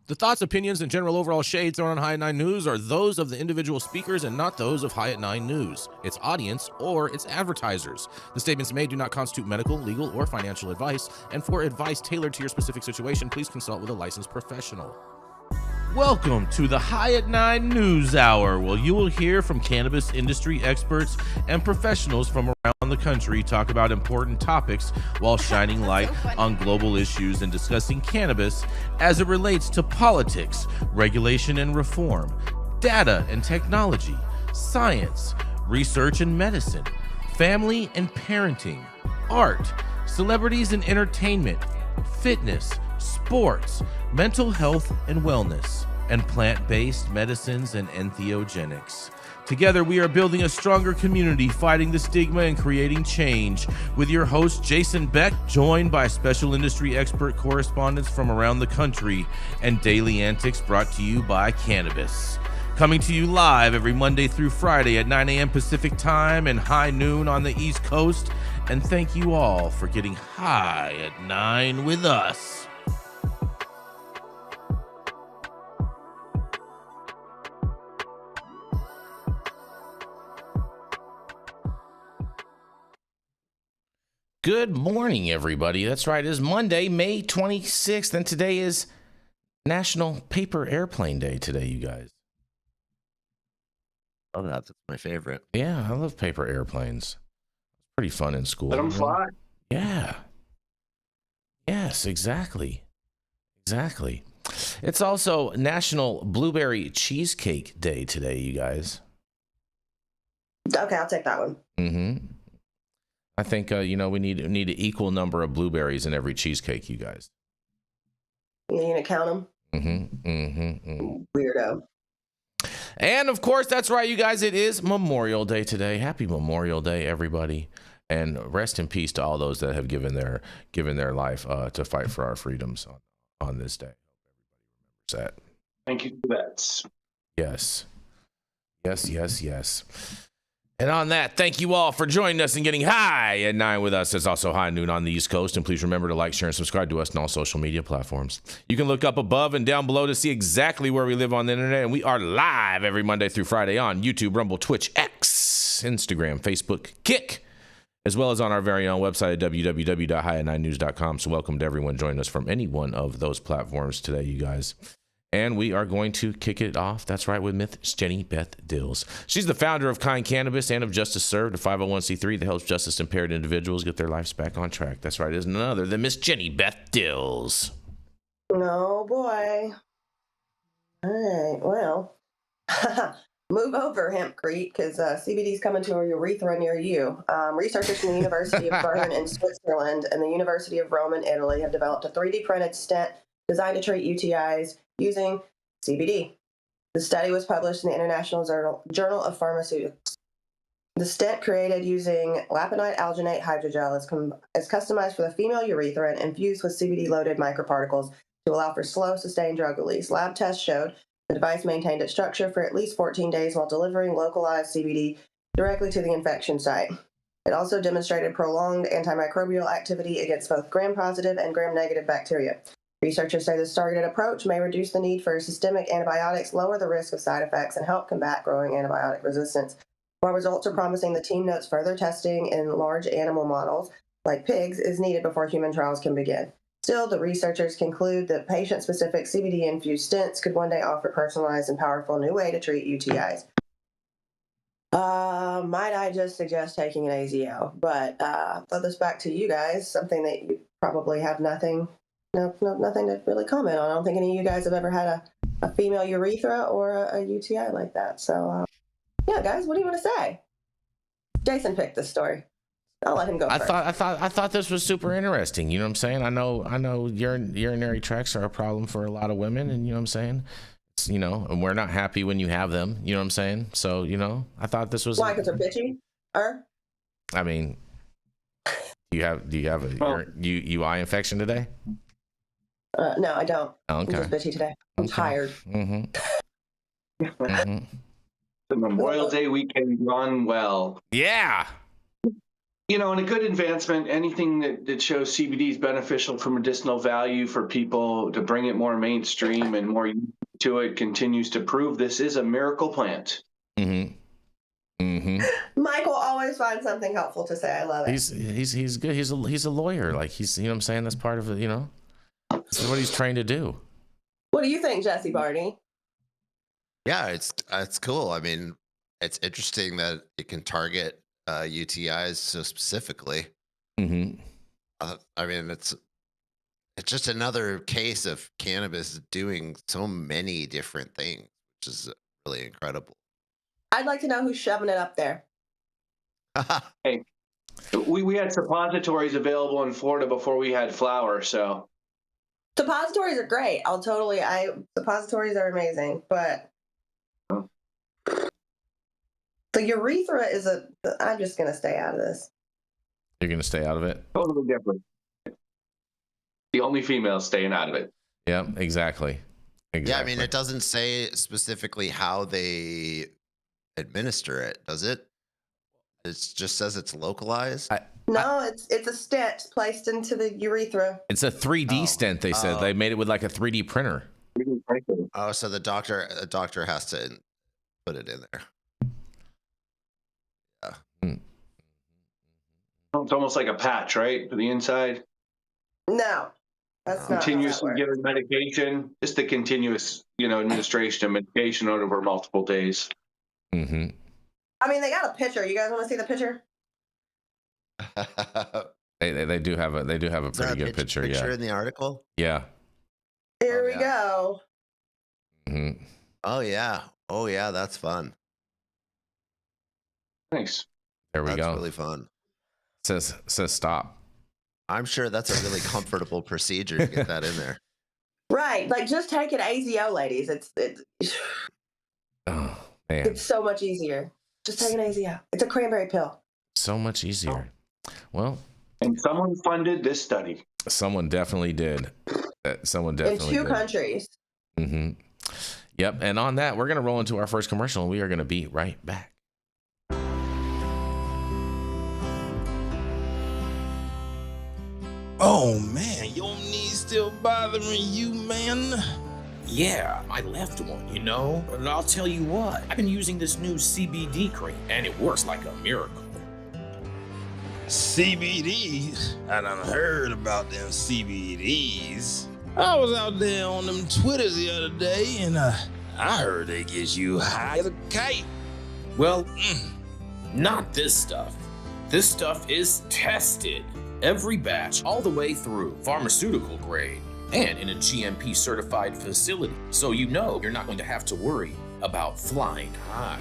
The thoughts, opinions, and general overall shade thrown on High at 9 News are those of the individual speakers and not those of High at 9 News, its audience, or its advertisers. The statements made do not constitute medical, legal, or financial advice, and for advice tailored to your specific situation, please consult with a licensed professional. Welcome to the High at 9 News Hour, where you will hear from cannabis industry experts and professionals from around the country talk about important topics while shining light on global issues and discussing cannabis as it relates to politics, regulation and reform, data and technology, science, research and medicine, family and parenting, art, celebrities and entertainment, fitness, sports, mental health and wellness, and plant-based medicines and entheogenics. Together, we are building a stronger community, fighting the stigma and creating change. With your host, Jason Beck, joined by special industry expert correspondents from around the country, and daily antics brought to you by Cannabis. Coming to you live every Monday through Friday at 9 a.m. Pacific time and high noon on the East Coast. And thank you all for getting high at 9 with us. Good morning, everybody. That's right. It is Monday, May 26th, and today is National Paper Airplane Day today, you guys. Oh, that's my favorite. Yeah, I love paper airplanes. It's pretty fun in school. Let them fly. Yeah. Yes, exactly. Exactly. It's also National Blueberry Cheesecake Day today, you guys. Okay, I'll take that one. Mm-hmm. I think, we need an equal number of blueberries in every cheesecake, you guys. You need to count them? Weirdo. And, of course, that's right, you guys. It is Memorial Day today. Happy Memorial Day, everybody. And rest in peace to all those that have given their life to fight for our freedoms on this day. Everybody remembers that. Thank you for that. Yes. Yes, yes, yes. And on that, thank you all for joining us and getting high at 9 with us. It's also high noon on the East Coast. And please remember to like, share, and subscribe to us on all social media platforms. You can look up above and down below to see exactly where we live on the internet. And we are live every Monday through Friday on YouTube, Rumble, Twitch, X, Instagram, Facebook, Kick, as well as on our very own website at www.highat9news.com. So welcome to everyone joining us from any one of those platforms today, you guys. And we are going to kick it off, that's right, with Miss Jenny Beth Dills. She's the founder of Kind Cannabis and of Justice Served, a 501c3 that helps justice-impaired individuals get their lives back on track. That's right, it is none other than Miss Jenny Beth Dills. Oh, boy. All right, well, move over, hempcrete, because CBD is coming to a urethra near you. Researchers from the University of Bern in Switzerland and the University of Rome in Italy have developed a 3D printed stent designed to treat UTIs using CBD. The study was published in the International Journal of Pharmaceutics. The stent created using laponite alginate hydrogel is customized for the female urethra and infused with CBD-loaded microparticles to allow for slow, sustained drug release. Lab tests showed the device maintained its structure for at least 14 days while delivering localized CBD directly to the infection site. It also demonstrated prolonged antimicrobial activity against both gram-positive and gram-negative bacteria. Researchers say this targeted approach may reduce the need for systemic antibiotics, lower the risk of side effects, and help combat growing antibiotic resistance. While results are promising, the team notes further testing in large animal models, like pigs, is needed before human trials can begin. Still, the researchers conclude that patient-specific CBD-infused stents could one day offer personalized and powerful new way to treat UTIs. Might I just suggest taking an AZO? But throw this back to you guys, something that you probably have nothing to really comment on. I don't think any of you guys have ever had a female urethra or a UTI like that. So, yeah, guys, what do you want to say? Jason picked this story. I'll let him go first. I thought this was super interesting. You know what I'm saying? I know urinary tracts are a problem for a lot of women, and you know what I'm saying? It's, and we're not happy when you have them. You know what I'm saying? So, I thought this was why? Because they're bitchy? I mean, do you have a UI infection today? No, I don't. Oh, okay. I'm just bitchy today. I'm tired. Mm-hmm. Mm-hmm. The Memorial Day weekend gone well. Yeah. And a good advancement, anything that shows CBD is beneficial for medicinal value for people to bring it more mainstream and more to it continues to prove this is a miracle plant. Mm-hmm. Mm-hmm. Michael always finds something helpful to say. I love it. He's good. He's a lawyer. Like you know what I'm saying? That's part of it, This is what he's trained to do. What do you think, Jesse Barney? Yeah, it's cool. I mean, it's interesting that it can target UTIs so specifically. Mm-hmm. I mean, it's just another case of cannabis doing so many different things, which is really incredible. I'd like to know who's shoving it up there. Hey, we had suppositories available in Florida before we had flour, so. Suppositories are great. Suppositories are amazing, but the urethra is I'm just going to stay out of this. You're going to stay out of it? Totally different. The only female staying out of it. Yeah, exactly. Yeah, I mean, it doesn't say specifically how they administer it, does it? It just says it's localized. No, it's a stent placed into the urethra. It's a 3D stent. They said they made it with like a 3D printer. Oh, so the doctor has to put it in there. Yeah. It's almost like a patch, right, for the inside. No, that's not continuously given medication. Just the continuous, administration of medication over multiple days. Mm-hmm. I mean, they got a picture. You guys want to see the picture? They do have a pretty good picture. Picture in the article. Yeah. Here we go. Mm-hmm. Oh yeah, that's fun. Nice. There we go. That's really fun. Says stop. I'm sure that's a really comfortable procedure to get that in there. Right, like just take an AZO, ladies. It's oh man, it's so much easier. Just take an AZO. It's a cranberry pill. So much easier. Well, and someone funded this study. Someone definitely did. Someone definitely in 2 countries. Mm-hmm. Yep. And on that, we're going to roll into our first commercial, and we are going to be right back. Oh man, your knees still bothering you, man? Yeah, my left one, And I'll tell you what, I've been using this new CBD cream, and it works like a miracle. CBDs? I done heard about them CBDs. I was out there on them Twitters the other day, and I heard they get you high as a kite. Well, not this stuff. This stuff is tested. Every batch, all the way through, pharmaceutical grade, and in a GMP certified facility. So you're not going to have to worry about flying high.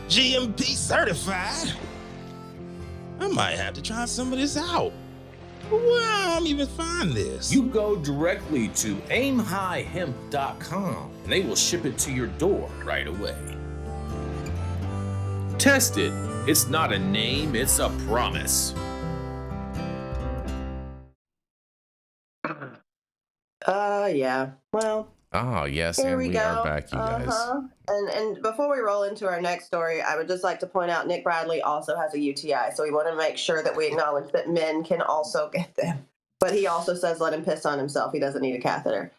GMP certified? I might have to try some of this out. Where I'm even find this? You go directly to aimhighhemp.com and they will ship it to your door right away. Tested. It's not a name, it's a promise. Yeah. Well. Oh, yes, Here and we we go. are back, you guys. And before we roll into our next story, I would just like to point out Nick Bradley also has a UTI, so we want to make sure that we acknowledge that men can also get them. But he also says let him piss on himself. He doesn't need a catheter.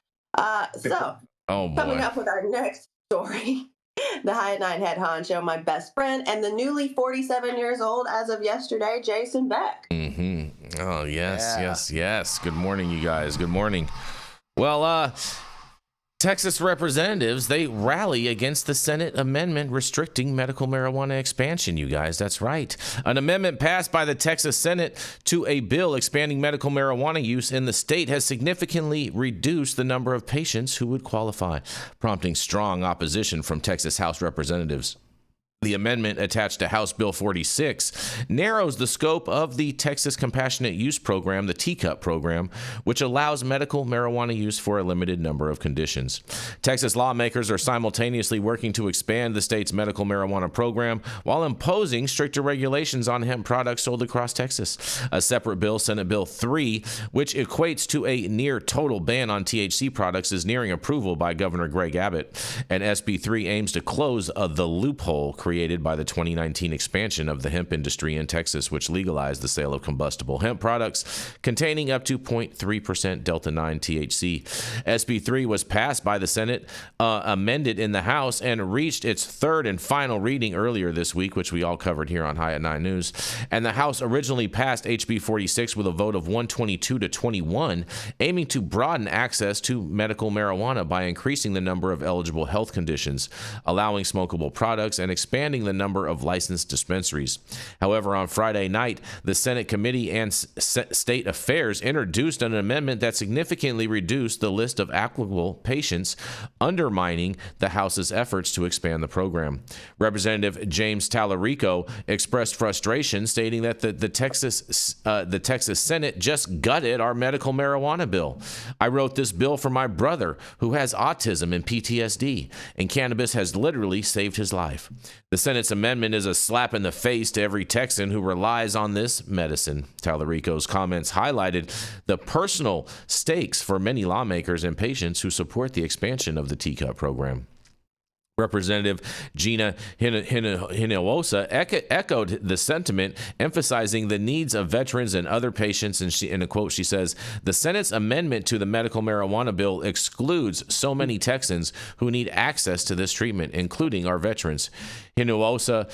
So, coming up with our next story, the High at Night head honcho, my best friend, and the newly 47 years old as of yesterday, Jason Beck. Mm-hmm. Oh, yes. Good morning, you guys. Good morning. Well, Texas representatives, they rally against the Senate amendment restricting medical marijuana expansion, you guys. That's right. An amendment passed by the Texas Senate to a bill expanding medical marijuana use in the state has significantly reduced the number of patients who would qualify, prompting strong opposition from Texas House representatives. The amendment attached to House Bill 46 narrows the scope of the Texas Compassionate Use Program, the TCUP program, which allows medical marijuana use for a limited number of conditions. Texas lawmakers are simultaneously working to expand the state's medical marijuana program while imposing stricter regulations on hemp products sold across Texas. A separate bill, Senate Bill 3, which equates to a near total ban on THC products, is nearing approval by Governor Greg Abbott. And SB 3 aims to close the loophole created created by the 2019 expansion of the hemp industry in Texas, which legalized the sale of combustible hemp products containing up to 0.3% Delta-9 THC. SB 3 was passed by the Senate, amended in the House, and reached its third and final reading earlier this week, which we all covered here on High at 9 News. And the House originally passed HB 46 with a vote of 122 to 21, aiming to broaden access to medical marijuana by increasing the number of eligible health conditions, allowing smokable products, and expanding the number of licensed dispensaries. However, on Friday night, the Senate Committee on State Affairs introduced an amendment that significantly reduced the list of applicable patients, undermining the House's efforts to expand the program. Representative James Tallarico expressed frustration, stating that the Texas Senate just gutted our medical marijuana bill. I wrote this bill for my brother who has autism and PTSD, and cannabis has literally saved his life. The Senate's amendment is a slap in the face to every Texan who relies on this medicine. Tallarico's comments highlighted the personal stakes for many lawmakers and patients who support the expansion of the TCUP program. Representative Gina Hinojosa echoed the sentiment, emphasizing the needs of veterans and other patients. And in a quote, she says, "The Senate's amendment to the medical marijuana bill excludes so many Texans who need access to this treatment, including our veterans." Hinojosa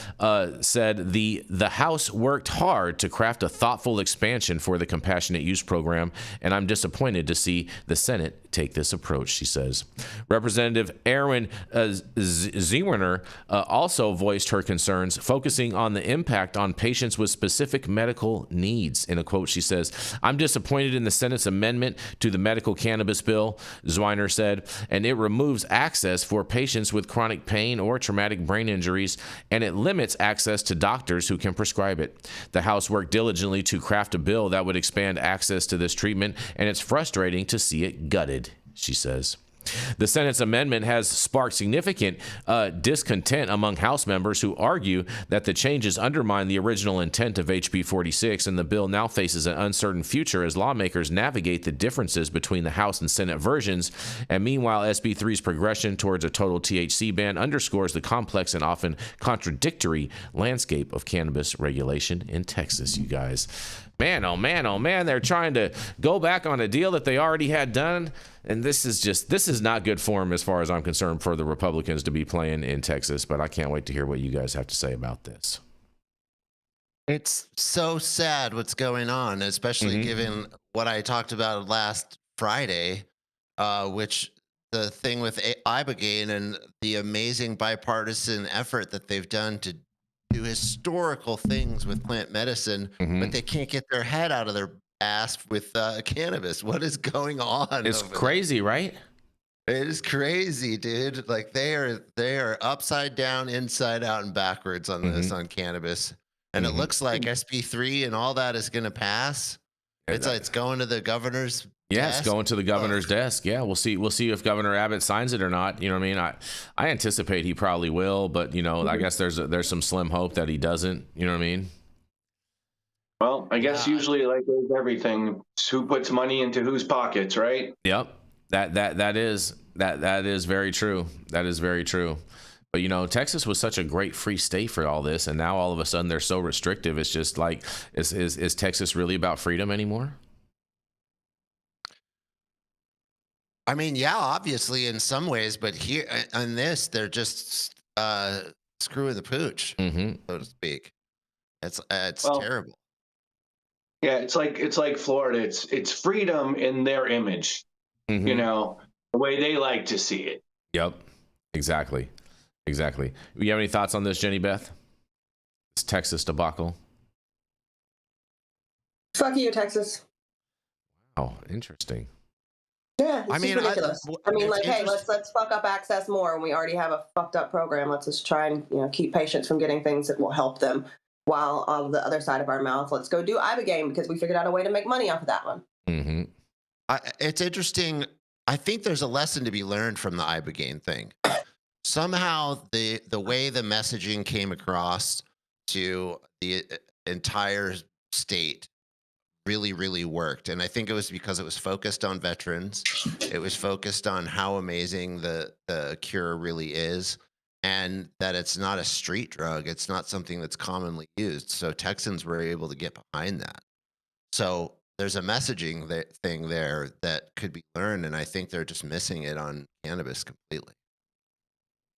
said the House worked hard to craft a thoughtful expansion for the compassionate use program, and I'm disappointed to see the Senate take this approach, she says. Representative Erin Ziewerner also voiced her concerns, focusing on the impact on patients with specific medical needs. In a quote, she says, "I'm disappointed in the Senate's amendment to the medical cannabis bill," Zwiner said, "and it removes access for patients with chronic pain or traumatic brain injuries, and it limits access to doctors who can prescribe it. The House worked diligently to craft a bill that would expand access to this treatment, and it's frustrating to see it gutted," she says. The Senate's amendment has sparked significant discontent among House members who argue that the changes undermine the original intent of HB 46, and the bill now faces an uncertain future as lawmakers navigate the differences between the House and Senate versions. And meanwhile, SB 3's progression towards a total THC ban underscores the complex and often contradictory landscape of cannabis regulation in Texas, you guys. Man, oh man, oh man, they're trying to go back on a deal that they already had done. And this is not good form as far as I'm concerned for the Republicans to be playing in Texas. But I can't wait to hear what you guys have to say about this. It's so sad what's going on, especially given what I talked about last Friday, which the thing with Ibogaine and the amazing bipartisan effort that they've done to do historical things with plant medicine, but they can't get their head out of their ass with cannabis. What is going on? It's crazy, right? It is crazy, dude. Like they are upside down, inside out, and backwards on this on cannabis. And it looks like SB 3 and all that is going to pass. It's going to the governor's desk. It's going to the governor's desk. Yeah, we'll see if Governor Abbott signs it or not. You know what I mean? I anticipate he probably will, but you know, I guess there's some slim hope that he doesn't. You know what I mean? Well, I guess usually like with everything, it's who puts money into whose pockets, right? Yep. That is very true. That is very true. But you know, Texas was such a great free state for all this, and now all of a sudden they're so restrictive. It's just like, is Texas really about freedom anymore? I mean, yeah, obviously in some ways, but here on this, they're just screwing the pooch, so to speak. It's terrible. Yeah, it's like Florida. It's freedom in their image, you know, the way they like to see it. Yep, exactly. You have any thoughts on this, Jenny Beth? This Texas debacle. Fuck you, Texas. Oh, interesting. Yeah, it's ridiculous. I mean, like, hey, let's fuck up access more, and we already have a fucked up program. Let's just try and keep patients from getting things that will help them. While on the other side of our mouth, let's go do Ibogaine because we figured out a way to make money off of that one. It's interesting. I think there's a lesson to be learned from the Ibogaine thing. Somehow the way the messaging came across to the entire state really, really worked. And I think it was because it was focused on veterans. It was focused on how amazing the cure really is. and that it's not a street drug. It's not something that's commonly used. So Texans were able to get behind that. So there's a messaging thing there that could be learned, and I think they're just missing it on cannabis completely.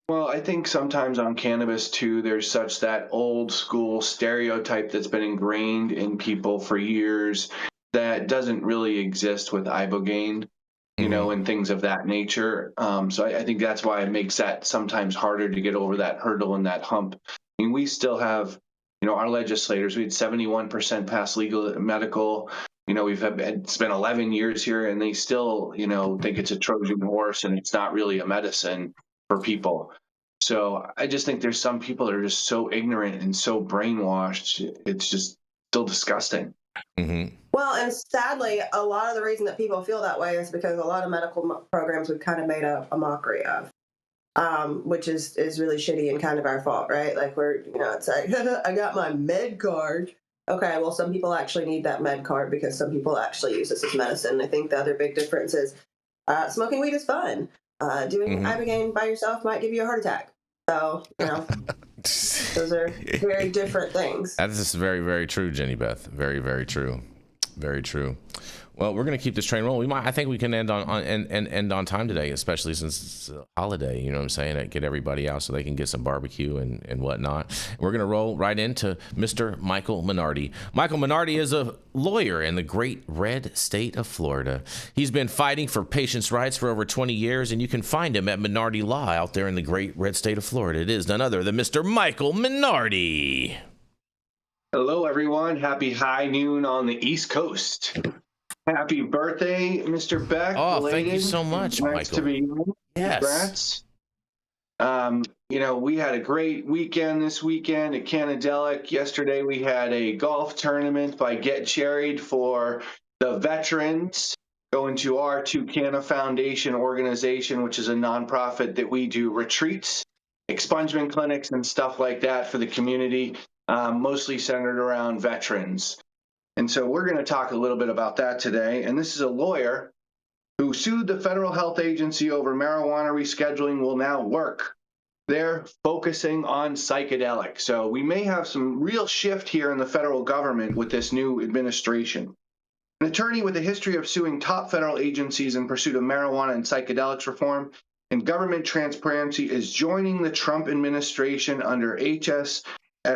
Well, I think sometimes on cannabis too, there's such that old school stereotype that's been ingrained in people for years that doesn't really exist with ibogaine, and things of that nature. So I think that's why it makes that sometimes harder to get over that hurdle and that hump. I mean, we still have, our legislators, we had 71% pass legal medical. It's been 11 years here, and they still, think it's a Trojan horse and it's not really a medicine for people. So I just think there's some people that are just so ignorant and so brainwashed. It's just still disgusting. Mm-hmm. Well, and sadly, a lot of the reason that people feel that way is because a lot of medical programs we've kind of made a mockery of, which is really shitty and kind of our fault, right? Like it's like, I got my med card. Okay, well, some people actually need that med card because some people actually use this as medicine. I think the other big difference is smoking weed is fun. Doing ibogaine by yourself might give you a heart attack. So, those are very different things. That is very, very true, Jenny Beth. Very, very true. Very true. Well, we're going to keep this train rolling. I think we can end on time today, especially since it's a holiday. You know what I'm saying? Get everybody out so they can get some barbecue and whatnot. We're going to roll right into Mr. Michael Minardi. Michael Minardi is a lawyer in the great red state of Florida. He's been fighting for patients' rights for over 20 years, and you can find him at Minardi Law out there in the great red state of Florida. It is none other than Mr. Michael Minardi. Hello, everyone. Happy high noon on the East Coast. Happy birthday, Mr. Beck. Oh, belated. Thank you so much, nice Michael. To be here. Yes. Congrats. We had a great weekend this weekend at Cannabis. Yesterday, we had a golf tournament by Get Cherried for the veterans, going to our Tucana Foundation organization, which is a nonprofit that we do retreats, expungement clinics, and stuff like that for the community, mostly centered around veterans. And so we're going to talk a little bit about that today. And this is a lawyer who sued the federal health agency over marijuana rescheduling will now work. They're focusing on psychedelics. So we may have some real shift here in the federal government with this new administration. An attorney with a history of suing top federal agencies in pursuit of marijuana and psychedelics reform and government transparency is joining the Trump administration under HSS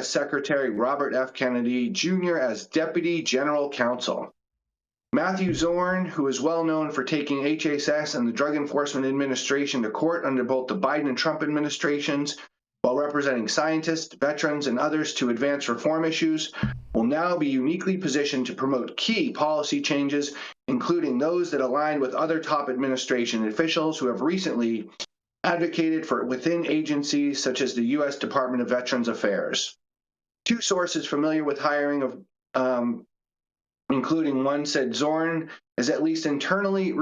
Secretary Robert F. Kennedy Jr. as Deputy General Counsel. Matthew Zorn, who is well known for taking HHS and the Drug Enforcement Administration to court under both the Biden and Trump administrations, while representing scientists, veterans, and others to advance reform issues, will now be uniquely positioned to promote key policy changes, including those that align with other top administration officials who have recently advocated for within agencies such as the U.S. Department of Veterans Affairs. Two sources familiar with hiring of including one said Zorn is at least internally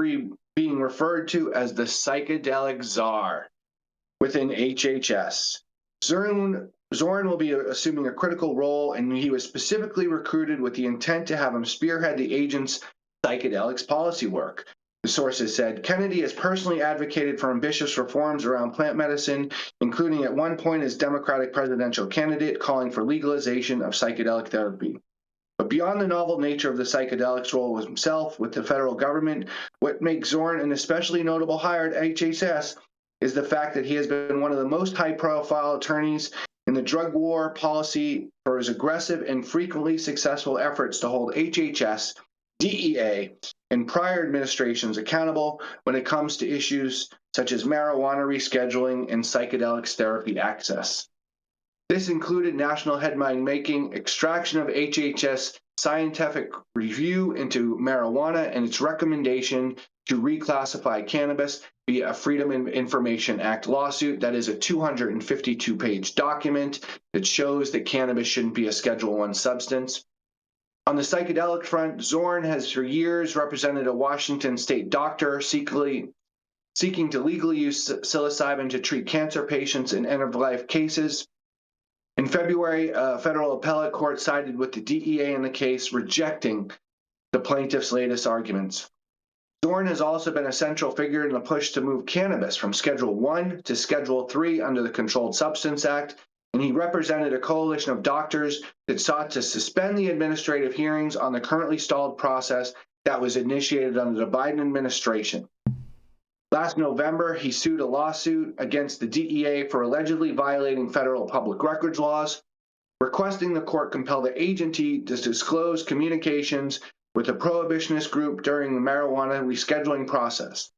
being referred to as the psychedelic czar within HHS. Zorn will be assuming a critical role, and he was specifically recruited with the intent to have him spearhead the agent's psychedelics policy work. The sources said Kennedy has personally advocated for ambitious reforms around plant medicine, including at one point as Democratic presidential candidate calling for legalization of psychedelic therapy. But beyond the novel nature of the psychedelics role with himself, with the federal government, what makes Zorn an especially notable hire at HHS is the fact that he has been one of the most high-profile attorneys in the drug war policy for his aggressive and frequently successful efforts to hold HHS, DEA, and prior administrations accountable when it comes to issues such as marijuana rescheduling and psychedelics therapy access. This included national headline making extraction of HHS scientific review into marijuana and its recommendation to reclassify cannabis via a Freedom of Information Act lawsuit. That is a 252-page document that shows that cannabis shouldn't be a Schedule I substance. On the psychedelic front, Zorn has for years represented a Washington state doctor seeking to legally use psilocybin to treat cancer patients in end-of-life cases. In February, a federal appellate court sided with the DEA in the case, rejecting the plaintiff's latest arguments. Zorn has also been a central figure in the push to move cannabis from Schedule 1 to Schedule 3 under the Controlled Substance Act, and he represented a coalition of doctors that sought to suspend the administrative hearings on the currently stalled process that was initiated under the Biden administration. Last November, he sued a lawsuit against the DEA for allegedly violating federal public records laws, requesting the court compel the agency to disclose communications with a prohibitionist group during the marijuana rescheduling process.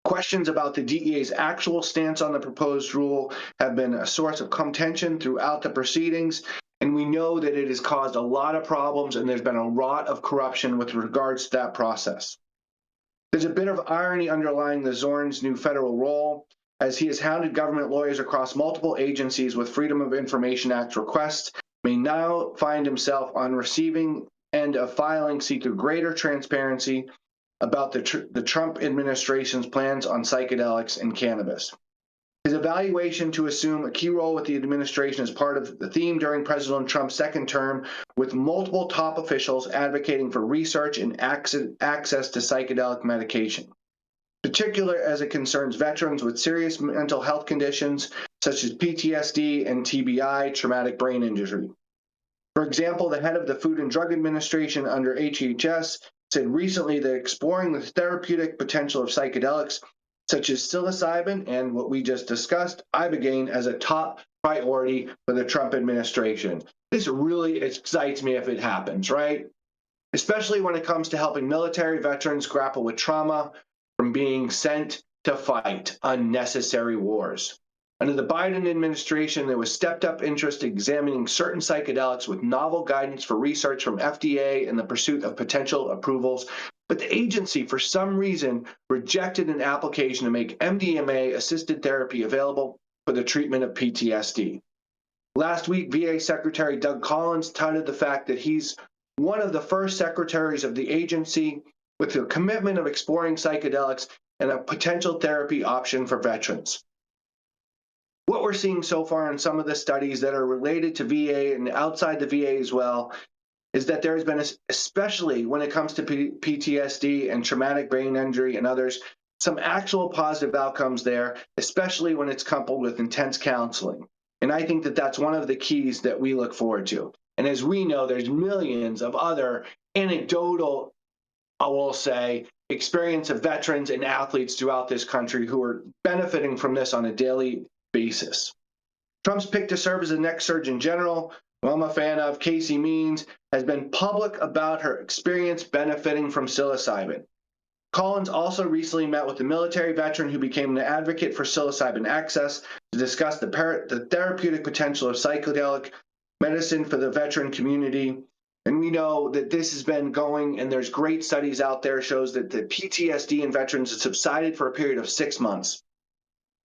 Questions about the DEA's actual stance on the proposed rule have been a source of contention throughout the proceedings, and we know that it has caused a lot of problems and there's been a lot of corruption with regards to that process. There's a bit of irony underlying the Zorn's new federal role, as he has hounded government lawyers across multiple agencies with Freedom of Information Act requests, may now find himself on receiving end of filing seeking greater transparency about the Trump administration's plans on psychedelics and cannabis. His evaluation to assume a key role with the administration is part of the theme during President Trump's second term, with multiple top officials advocating for research and access to psychedelic medication, particularly as it concerns veterans with serious mental health conditions such as PTSD and TBI, traumatic brain injury. For example, the head of the Food and Drug Administration under HHS said recently that exploring the therapeutic potential of psychedelics such as psilocybin and what we just discussed, ibogaine, as a top priority for the Trump administration. This really excites me if it happens, right? Especially when it comes to helping military veterans grapple with trauma from being sent to fight unnecessary wars. Under the Biden administration, there was stepped-up interest in examining certain psychedelics with novel guidance for research from FDA in the pursuit of potential approvals, but the agency, for some reason, rejected an application to make MDMA-assisted therapy available for the treatment of PTSD. Last week, VA Secretary Doug Collins touted the fact that he's one of the first secretaries of the agency with the commitment of exploring psychedelics and a potential therapy option for veterans. What we're seeing so far in some of the studies that are related to VA and outside the VA as well is that there has been, especially when it comes to PTSD and traumatic brain injury and others, some actual positive outcomes there, especially when it's coupled with intense counseling. And I think that that's one of the keys that we look forward to. And as we know, there's millions of other anecdotal, I will say, experience of veterans and athletes throughout this country who are benefiting from this on a daily basis. Trump's pick to serve as the next Surgeon General, who I'm a fan of, Casey Means, has been public about her experience benefiting from psilocybin. Collins also recently met with a military veteran who became an advocate for psilocybin access to discuss the therapeutic potential of psychedelic medicine for the veteran community. And we know that this has been going, and there's great studies out there shows that the PTSD in veterans has subsided for a period of 6 months.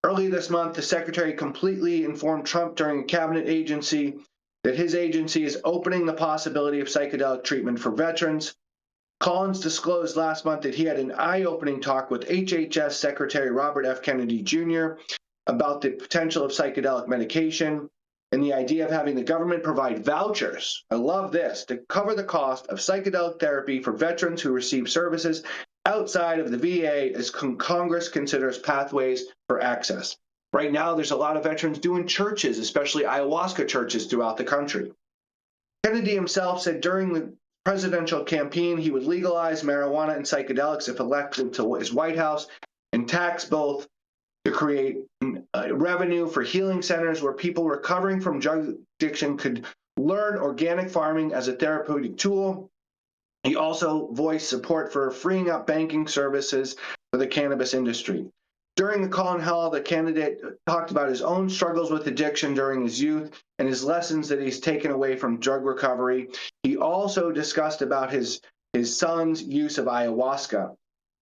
Early this month, the secretary completely informed Trump during a cabinet agency that his agency is opening the possibility of psychedelic treatment for veterans. Collins disclosed last month that he had an eye-opening talk with HHS Secretary Robert F. Kennedy Jr. about the potential of psychedelic medication and the idea of having the government provide vouchers, I love this, to cover the cost of psychedelic therapy for veterans who receive services outside of the VA as Congress considers pathways for access. Right now, there's a lot of veterans doing churches, especially ayahuasca churches throughout the country. Kennedy himself said during the presidential campaign he would legalize marijuana and psychedelics if elected to his White House and tax both to create revenue for healing centers where people recovering from drug addiction could learn organic farming as a therapeutic tool. He also voiced support for freeing up banking services for the cannabis industry. During the Colin Hall, the candidate talked about his own struggles with addiction during his youth and his lessons that he's taken away from drug recovery. He also discussed about his son's use of ayahuasca.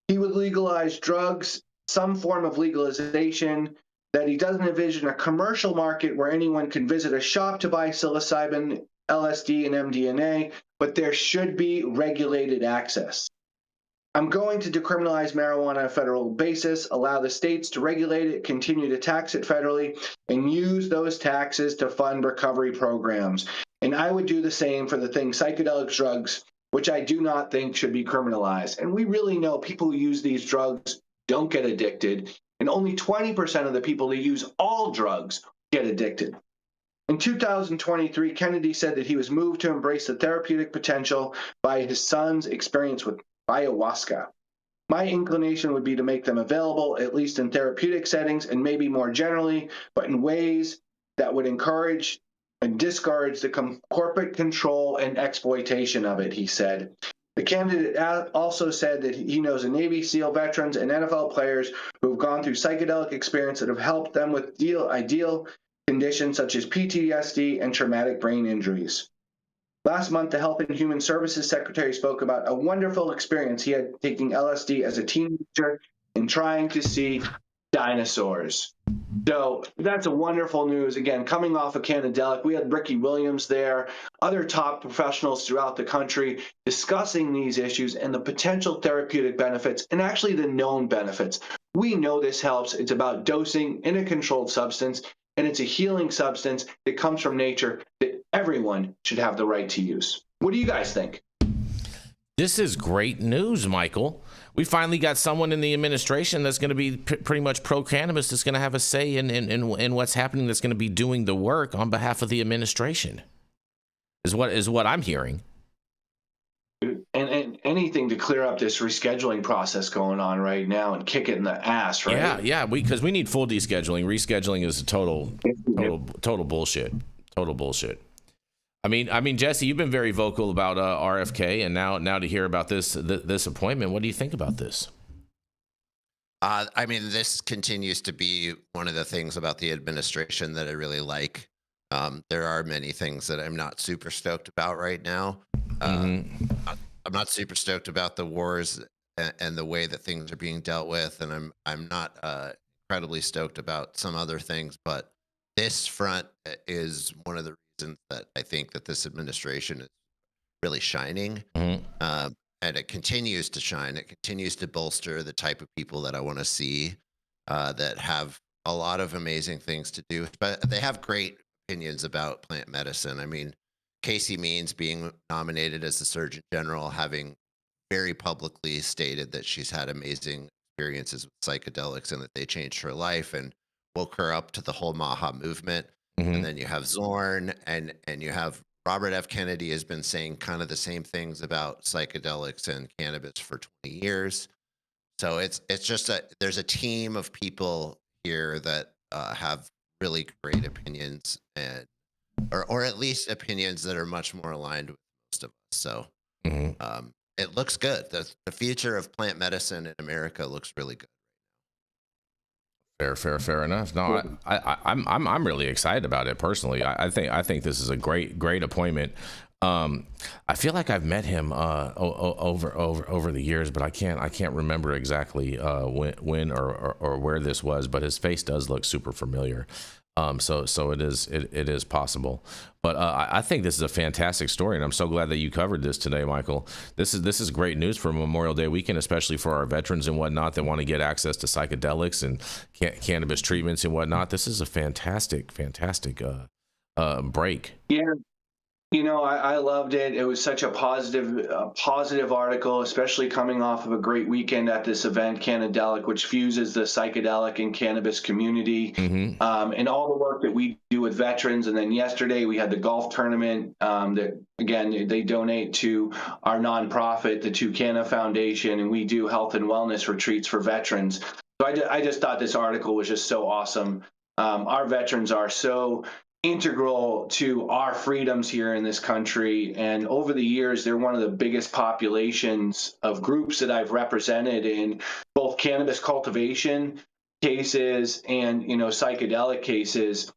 He would legalize drugs, some form of legalization, that he doesn't envision a commercial market where anyone can visit a shop to buy psilocybin, LSD, and MDMA, but there should be regulated access. I'm going to decriminalize marijuana on a federal basis, allow the states to regulate it, continue to tax it federally, and use those taxes to fund recovery programs. And I would do the same for the thing psychedelic drugs, which I do not think should be criminalized. And we really know people who use these drugs don't get addicted, and only 20% of the people who use all drugs get addicted. In 2023, Kennedy said that he was moved to embrace the therapeutic potential by his son's experience with ayahuasca. My inclination would be to make them available, at least in therapeutic settings and maybe more generally, but in ways that would encourage and discourage the corporate control and exploitation of it, he said. The candidate also said that he knows of Navy SEAL veterans and NFL players who have gone through psychedelic experience that have helped them with ideal conditions such as PTSD and traumatic brain injuries. Last month, the Health and Human Services Secretary spoke about a wonderful experience he had taking LSD as a teenager and trying to see dinosaurs. So that's a wonderful news. Again, coming off of Cannadelic, we had Ricky Williams there, other top professionals throughout the country discussing these issues and the potential therapeutic benefits and actually the known benefits. We know this helps. It's about dosing in a controlled substance, and it's a healing substance that comes from nature that everyone should have the right to use. What do you guys think? This is great news, Michael. We finally got someone in the administration that's going to be pretty much pro-cannabis, that's going to have a say in what's happening, that's going to be doing the work on behalf of the administration, is what I'm hearing. And anything to clear up this rescheduling process going on right now and kick it in the ass, right? Yeah, because we need full descheduling. Rescheduling is total bullshit. Total bullshit. I mean, Jesse, you've been very vocal about RFK, and now to hear about this appointment, what do you think about this? I mean, this continues to be one of the things about the administration that I really like. There are many things that I'm not super stoked about right now. I'm not super stoked about the wars and the way that things are being dealt with, and I'm not incredibly stoked about some other things. But this front is one of the reasons that I think that this administration is really shining, and it continues to shine. It continues to bolster the type of people that I want to see that have a lot of amazing things to do, but they have great opinions about plant medicine. I mean, Casey Means being nominated as the Surgeon General, having very publicly stated that she's had amazing experiences with psychedelics and that they changed her life and woke her up to the whole Maha movement. And then you have Zorn and you have Robert F. Kennedy has been saying kind of the same things about psychedelics and cannabis for 20 years. So it's just there's a team of people here that have really great opinions, and or at least opinions that are much more aligned with most of us. So it looks good. The future of plant medicine in America looks really good. Fair enough. No, I'm really excited about it personally. I think this is a great appointment. I feel like I've met him over the years, but I can't remember exactly when or where this was. But his face does look super familiar. So it is possible. But I think this is a fantastic story, and I'm so glad that you covered this today, Michael. This is great news for Memorial Day weekend, especially for our veterans and whatnot that want to get access to psychedelics and cannabis treatments and whatnot. This is a fantastic break. Yeah. You know, I loved it. It was such a positive article, especially coming off of a great weekend at this event, Cannadelic, which fuses the psychedelic and cannabis community, and all the work that we do with veterans. And then yesterday we had the golf tournament that, again, they donate to our nonprofit, the Tucana Foundation, and we do health and wellness retreats for veterans. So I just thought this article was just so awesome. Our veterans are so integral to our freedoms here in this country, and over the years they're one of the biggest populations of groups that I've represented in both cannabis cultivation cases and psychedelic cases,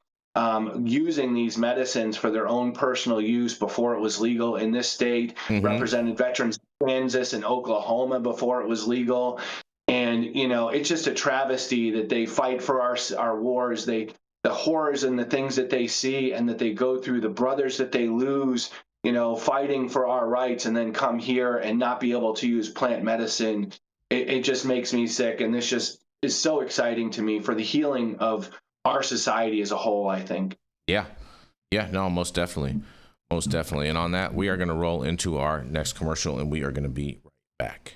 using these medicines for their own personal use before it was legal in this state. Represented veterans in Kansas and Oklahoma before it was legal, and it's just a travesty that they fight for our wars. The horrors and the things that they see and that they go through, the brothers that they lose, fighting for our rights, and then come here and not be able to use plant medicine. It just makes me sick. And this just is so exciting to me for the healing of our society as a whole, I think. Yeah, no, most definitely. Most definitely. And on that, we are going to roll into our next commercial, and we are going to be right back.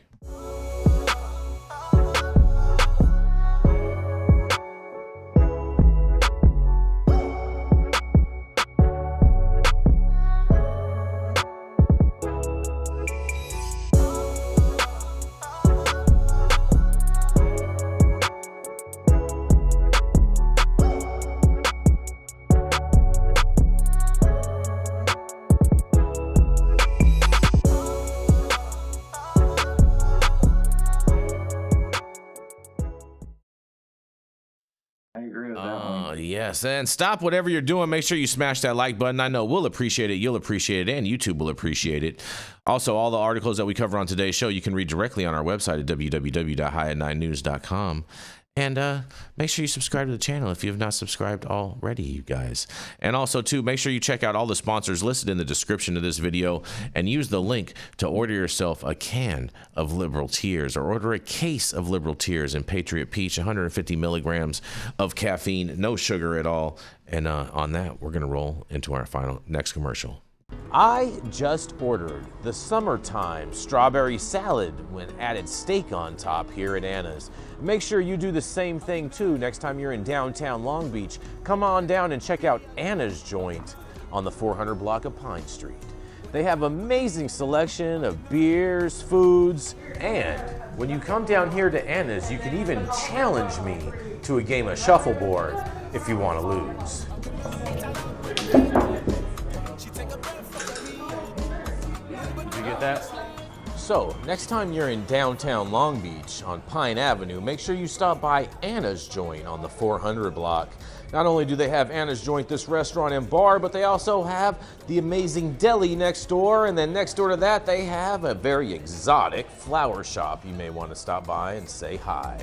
Yes, and stop whatever you're doing. Make sure you smash that like button. I know we'll appreciate it, you'll appreciate it, and YouTube will appreciate it. Also, all the articles that we cover on today's show, you can read directly on our website at www.highat9news.com. And make sure you subscribe to the channel if you have not subscribed already, you guys. And also, too, make sure you check out all the sponsors listed in the description of this video and use the link to order yourself a can of Liberal Tears or order a case of Liberal Tears in Patriot Peach, 150 milligrams of caffeine, no sugar at all. And on that, we're going to roll into our final next commercial. I just ordered the summertime strawberry salad when added steak on top here at Anna's. Make sure you do the same thing too next time you're in downtown Long Beach. Come on down and check out Anna's joint on the 400 block of Pine Street. They have amazing selection of beers, foods, and when you come down here to Anna's, you can even challenge me to a game of shuffleboard if you want to lose. Get that? So, next time you're in downtown Long Beach on Pine Avenue, make sure you stop by Anna's Joint on the 400 block. Not only do they have Anna's Joint, this restaurant and bar, but they also have the amazing deli next door, and then next door to that they have a very exotic flower shop. You may want to stop by and say hi.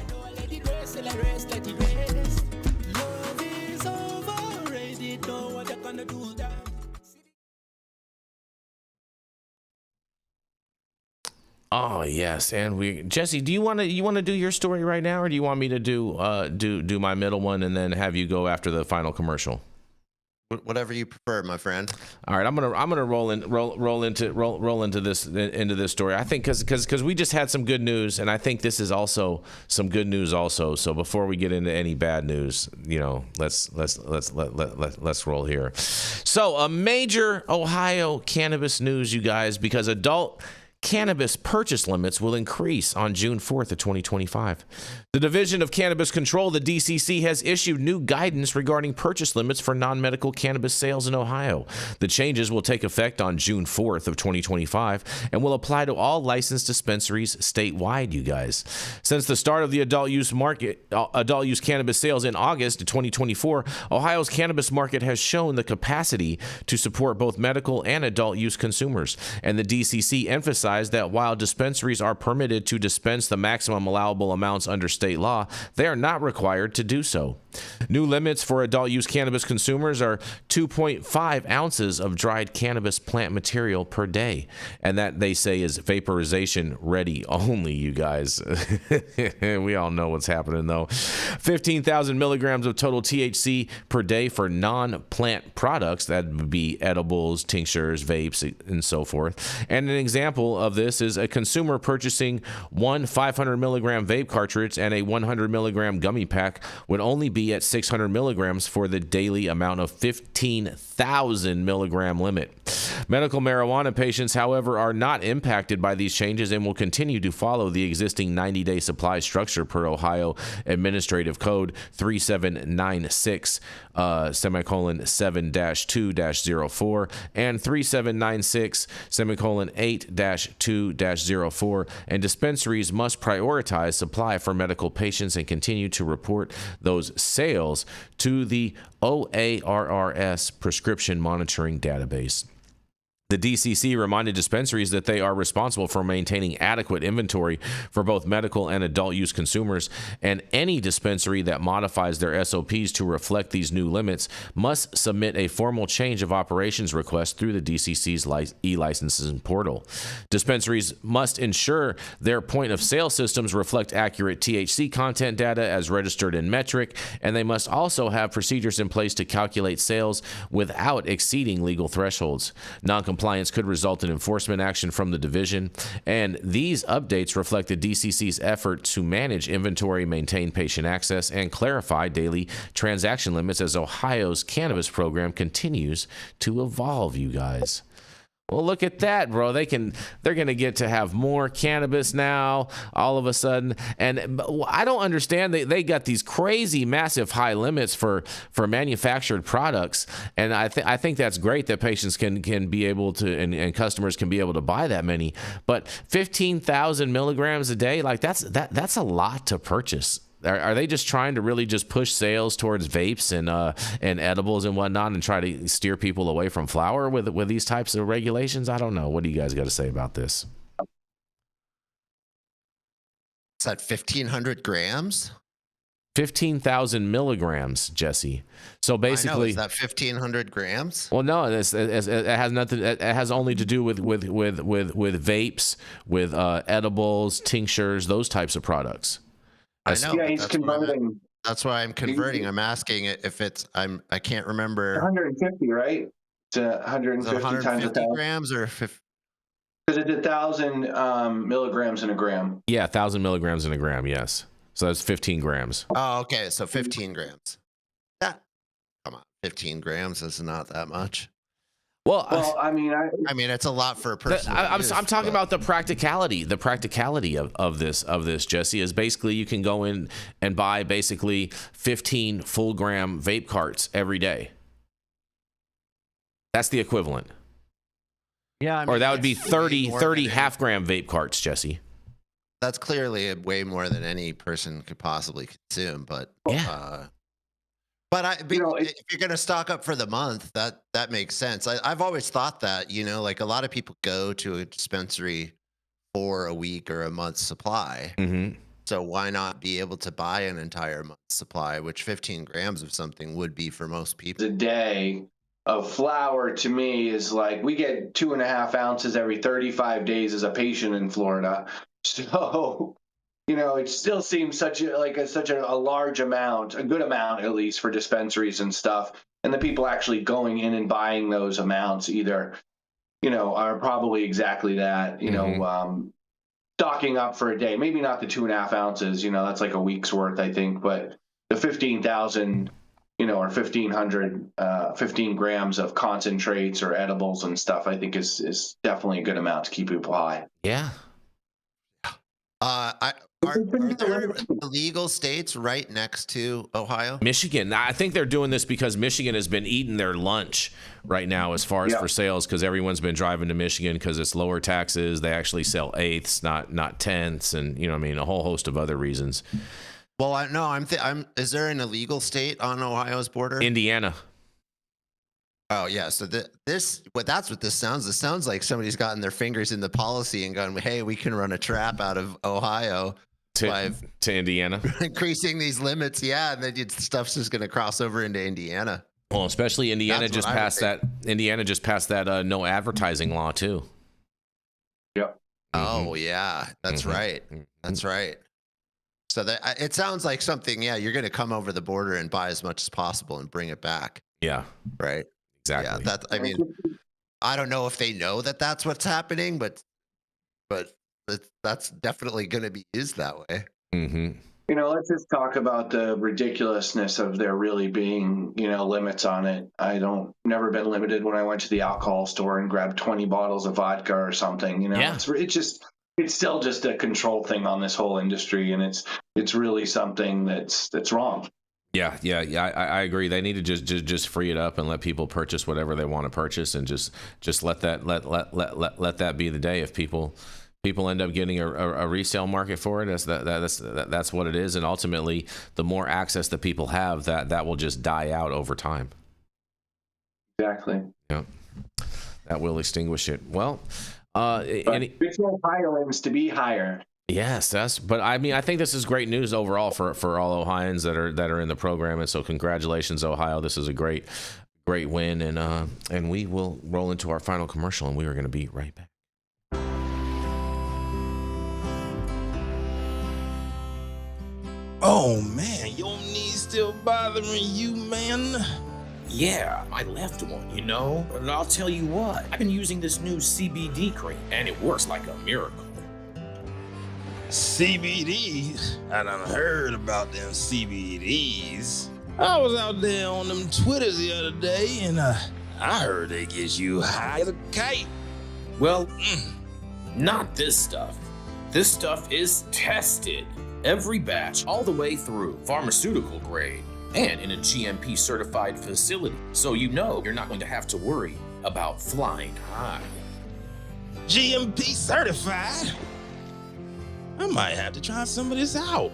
Oh yes, and Jesse, do you want to do your story right now, or do you want me to do my middle one and then have you go after the final commercial? Whatever you prefer, my friend. All right, I'm gonna roll into this story. I think because we just had some good news, and I think this is also some good news also. So before we get into any bad news, let's roll here. So a major Ohio cannabis news, you guys, because adult cannabis purchase limits will increase on June 4th of 2025. The Division of Cannabis Control, the DCC, has issued new guidance regarding purchase limits for non-medical cannabis sales in Ohio. The changes will take effect on June 4th of 2025 and will apply to all licensed dispensaries statewide, you guys. Since the start of the adult use cannabis sales in August of 2024, Ohio's cannabis market has shown the capacity to support both medical and adult use consumers, and the DCC emphasized that while dispensaries are permitted to dispense the maximum allowable amounts under state law, they are not required to do so. New limits for adult use cannabis consumers are 2.5 ounces of dried cannabis plant material per day, and that they say is vaporization ready only, you guys. We all know what's happening though. 15,000 milligrams of total THC per day for non-plant products, that would be edibles, tinctures, vapes, and so forth. And an example of this is a consumer purchasing one 500 milligram vape cartridge and a 100 milligram gummy pack would only be at 600 milligrams for the daily amount of 15,000 milligram limit. Medical marijuana patients, however, are not impacted by these changes and will continue to follow the existing 90-day supply structure per Ohio Administrative Code 3796 7-2-04 and 3796 8-2-04, and dispensaries must prioritize supply for medical patients and continue to report those sales to the OARRS prescription monitoring database. The DCC reminded dispensaries that they are responsible for maintaining adequate inventory for both medical and adult use consumers, and any dispensary that modifies their SOPs to reflect these new limits must submit a formal change of operations request through the DCC's e-licensing portal. Dispensaries must ensure their point of sale systems reflect accurate THC content data as registered in metric, and they must also have procedures in place to calculate sales without exceeding legal thresholds. Non-compliance could result in enforcement action from the division, and these updates reflect the DCC's effort to manage inventory, maintain patient access, and clarify daily transaction limits as Ohio's cannabis program continues to evolve, you guys. Well, look at that, bro. They're going to get to have more cannabis now all of a sudden. And I don't understand. They got these crazy, massive high limits for manufactured products. And I think that's great that patients can be able to, and customers can be able to buy that many. But 15,000 milligrams a day, like that's a lot to purchase. Are they just trying to really just push sales towards vapes and edibles and whatnot, and try to steer people away from flower with these types of regulations? I don't know. What do you guys got to say about this? Is that 1,500 grams? 15,000 milligrams, Jesse. So basically, I know, is that 1,500 grams? Well, no, it has nothing. It has only to do with vapes, with edibles, tinctures, those types of products. I know. Yeah, he's converting. That's why I'm converting. I'm asking if it's. I can't remember. 150, right? It's 150 times 1,000 grams or 50. Because it's 1,000 milligrams in a gram. Yeah, 1,000 milligrams in a gram. Yes, so that's 15 grams. Oh, okay. So 15 grams. Come on, 15 grams is not that much. Well, I mean, it's a lot for a person. I'm talking about the practicality. The practicality of this, Jesse, is basically you can go in and buy basically 15 full gram vape carts every day. That's the equivalent. Yeah, or that would be 30 half gram vape carts, Jesse. That's clearly way more than any person could possibly consume. But yeah. If you're going to stock up for the month, that makes sense. I've always thought that, like a lot of people go to a dispensary for a week or a month's supply. Mm-hmm. So why not be able to buy an entire month's supply, which 15 grams of something would be for most people. A day of flour to me is like, we get 2.5 ounces every 35 days as a patient in Florida. So... it still seems such a large amount, a good amount at least for dispensaries and stuff. And the people actually going in and buying those amounts either, are probably exactly that, stocking up for a day. Maybe not the 2.5 ounces, that's like a week's worth, I think. But the 15,000, or 1,500, 15 grams of concentrates or edibles and stuff, I think is definitely a good amount to keep people high. Yeah. Are there illegal states right next to Ohio? Michigan. I think they're doing this because Michigan has been eating their lunch right now as far as for sales, because everyone's been driving to Michigan because it's lower taxes. They actually sell eighths, not tenths, and a whole host of other reasons. Well, is there an illegal state on Ohio's border? Indiana. Oh yeah, so that's what this sounds. This sounds like somebody's gotten their fingers in the policy and gone, "Hey, we can run a trap out of Ohio to Indiana, increasing these limits." Yeah, and then stuff's just going to cross over into Indiana. Well, especially Indiana just passed that. Indiana just passed that no advertising law too. Yep. Oh yeah, that's right. That's right. So it sounds like something. Yeah, you're going to come over the border and buy as much as possible and bring it back. Yeah. Right. Exactly. Yeah, I don't know if they know that that's what's happening, but that's definitely going to be used that way. Mm-hmm. Let's just talk about the ridiculousness of there really being, limits on it. Never been limited when I went to the alcohol store and grabbed 20 bottles of vodka or something. It's still just a control thing on this whole industry, and it's really something that's wrong. Yeah, I agree. They need to just free it up and let people purchase whatever they want to purchase, and just let that be the day. If people end up getting a resale market for it, that's what it is. And ultimately, the more access that people have, that will just die out over time. Exactly. Yeah. That will extinguish it. Well, Ritual Ohioans to be higher. yes, but I mean, I think this is great news overall for all Ohioans that are in the program. And so congratulations, Ohio. This is a great win. And we will roll into our final commercial, and we are going to be right back. Oh man, your knees still bothering you, man? Yeah, my left one, you know? But I'll tell you what, I've been using this new CBD cream, and it works like a miracle. CBDs? I done heard about them CBDs. I was out there on them Twitters the other day, and I heard they get you high as a kite. Well, not this stuff. This stuff is tested. Every batch, all the way through, pharmaceutical grade, and in a GMP certified facility. So you know you're not going to have to worry about flying high. GMP certified? I might have to try some of this out.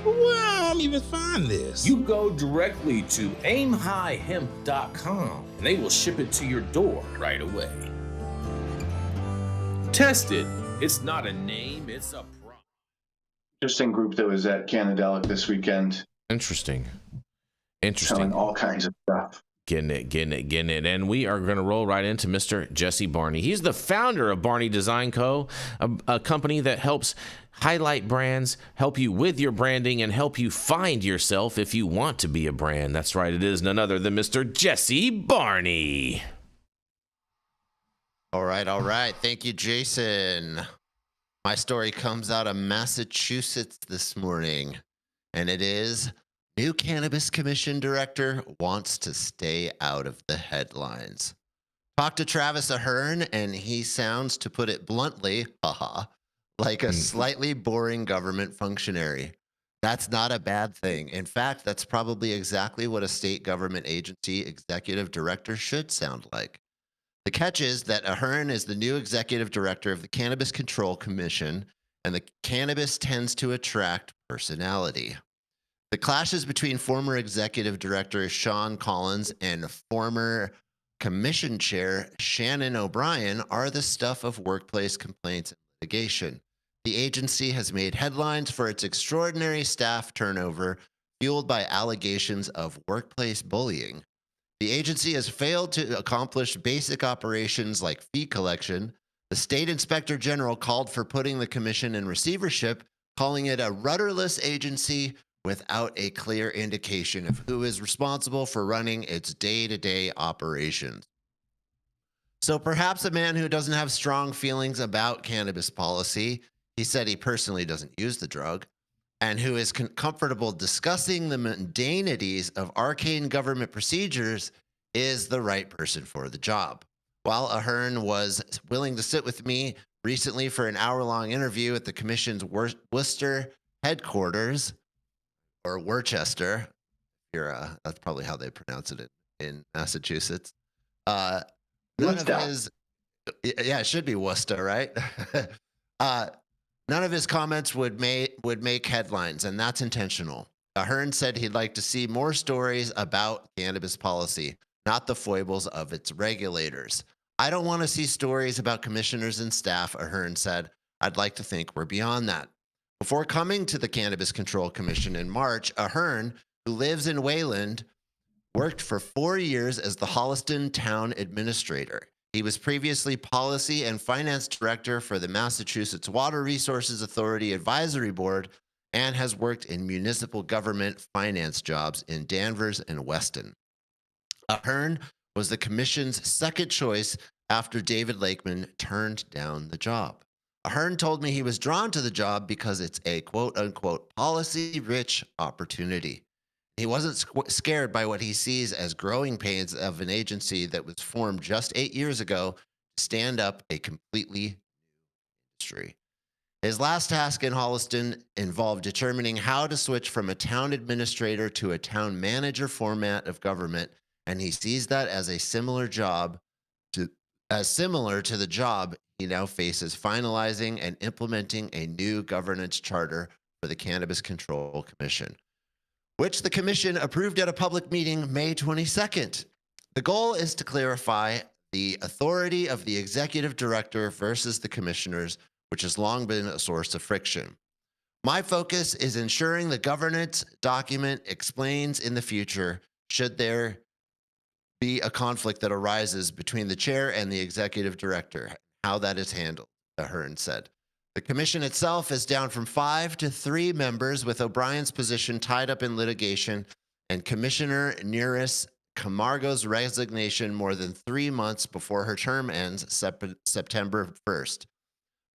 Where do I even find this? You go directly to aimhighhemp.com and they will ship it to your door right away. Tested. It's not a name, it's a product. Interesting group that was at Cannadelic this weekend. Interesting. Selling all kinds of stuff. Getting it. And we are going to roll right into Mr. Jesse Barney. He's the founder of Barney Design Co., a company that helps highlight brands, help you with your branding, and help you find yourself if you want to be a brand. That's right. It is none other than Mr. Jesse Barney. All right. Thank you, Jason. My story comes out of Massachusetts this morning, and it is new Cannabis Commission director wants to stay out of the headlines. Talk to Travis Ahern, and he sounds, to put it bluntly, like a slightly boring government functionary. That's not a bad thing. In fact, that's probably exactly what a state government agency executive director should sound like. The catch is that Ahern is the new executive director of the Cannabis Control Commission, and the cannabis tends to attract personality. The clashes between former executive director Sean Collins and former commission chair Shannon O'Brien are the stuff of workplace complaints and litigation. The agency has made headlines for its extraordinary staff turnover, fueled by allegations of workplace bullying. The agency has failed to accomplish basic operations like fee collection. The state inspector general called for putting the commission in receivership, calling it a rudderless agency without a clear indication of who is responsible for running its day-to-day operations. So perhaps a man who doesn't have strong feelings about cannabis policy, he said he personally doesn't use the drug, and who is comfortable discussing the mundanities of arcane government procedures is the right person for the job. While Ahern was willing to sit with me recently for an hour-long interview at the commission's Worcester headquarters, or Worcester, that's probably how they pronounce it in Massachusetts. None of his, it should be Worcester, right? None of his comments would make headlines, and that's intentional. Ahern said he'd like to see more stories about cannabis policy, not the foibles of its regulators. I don't want to see stories about commissioners and staff, Ahern said. I'd like to think we're beyond that. Before coming to the Cannabis Control Commission in March, Ahern, who lives in Wayland, worked for 4 years as the Holliston Town Administrator. He was previously Policy and Finance Director for the Massachusetts Water Resources Authority Advisory Board and has worked in municipal government finance jobs in Danvers and Weston. Ahern was the commission's second choice after David Lakeman turned down the job. Ahern told me he was drawn to the job because it's a quote-unquote policy-rich opportunity. He wasn't scared by what he sees as growing pains of an agency that was formed just 8 years ago to stand up a completely new industry. His last task in Holliston involved determining how to switch from a town administrator to a town manager format of government, and he sees that as a similar to the job he now faces finalizing and implementing a new governance charter for the Cannabis Control Commission, which the commission approved at a public meeting May 22nd. The goal is to clarify the authority of the executive director versus the commissioners, which has long been a source of friction. My focus is ensuring the governance document explains in the future, should there be a conflict that arises between the chair and the executive director, how that is handled, Ahern said. The commission itself is down from 5 to 3 members, with O'Brien's position tied up in litigation and Commissioner Neris Camargo's resignation more than 3 months before her term ends September 1st.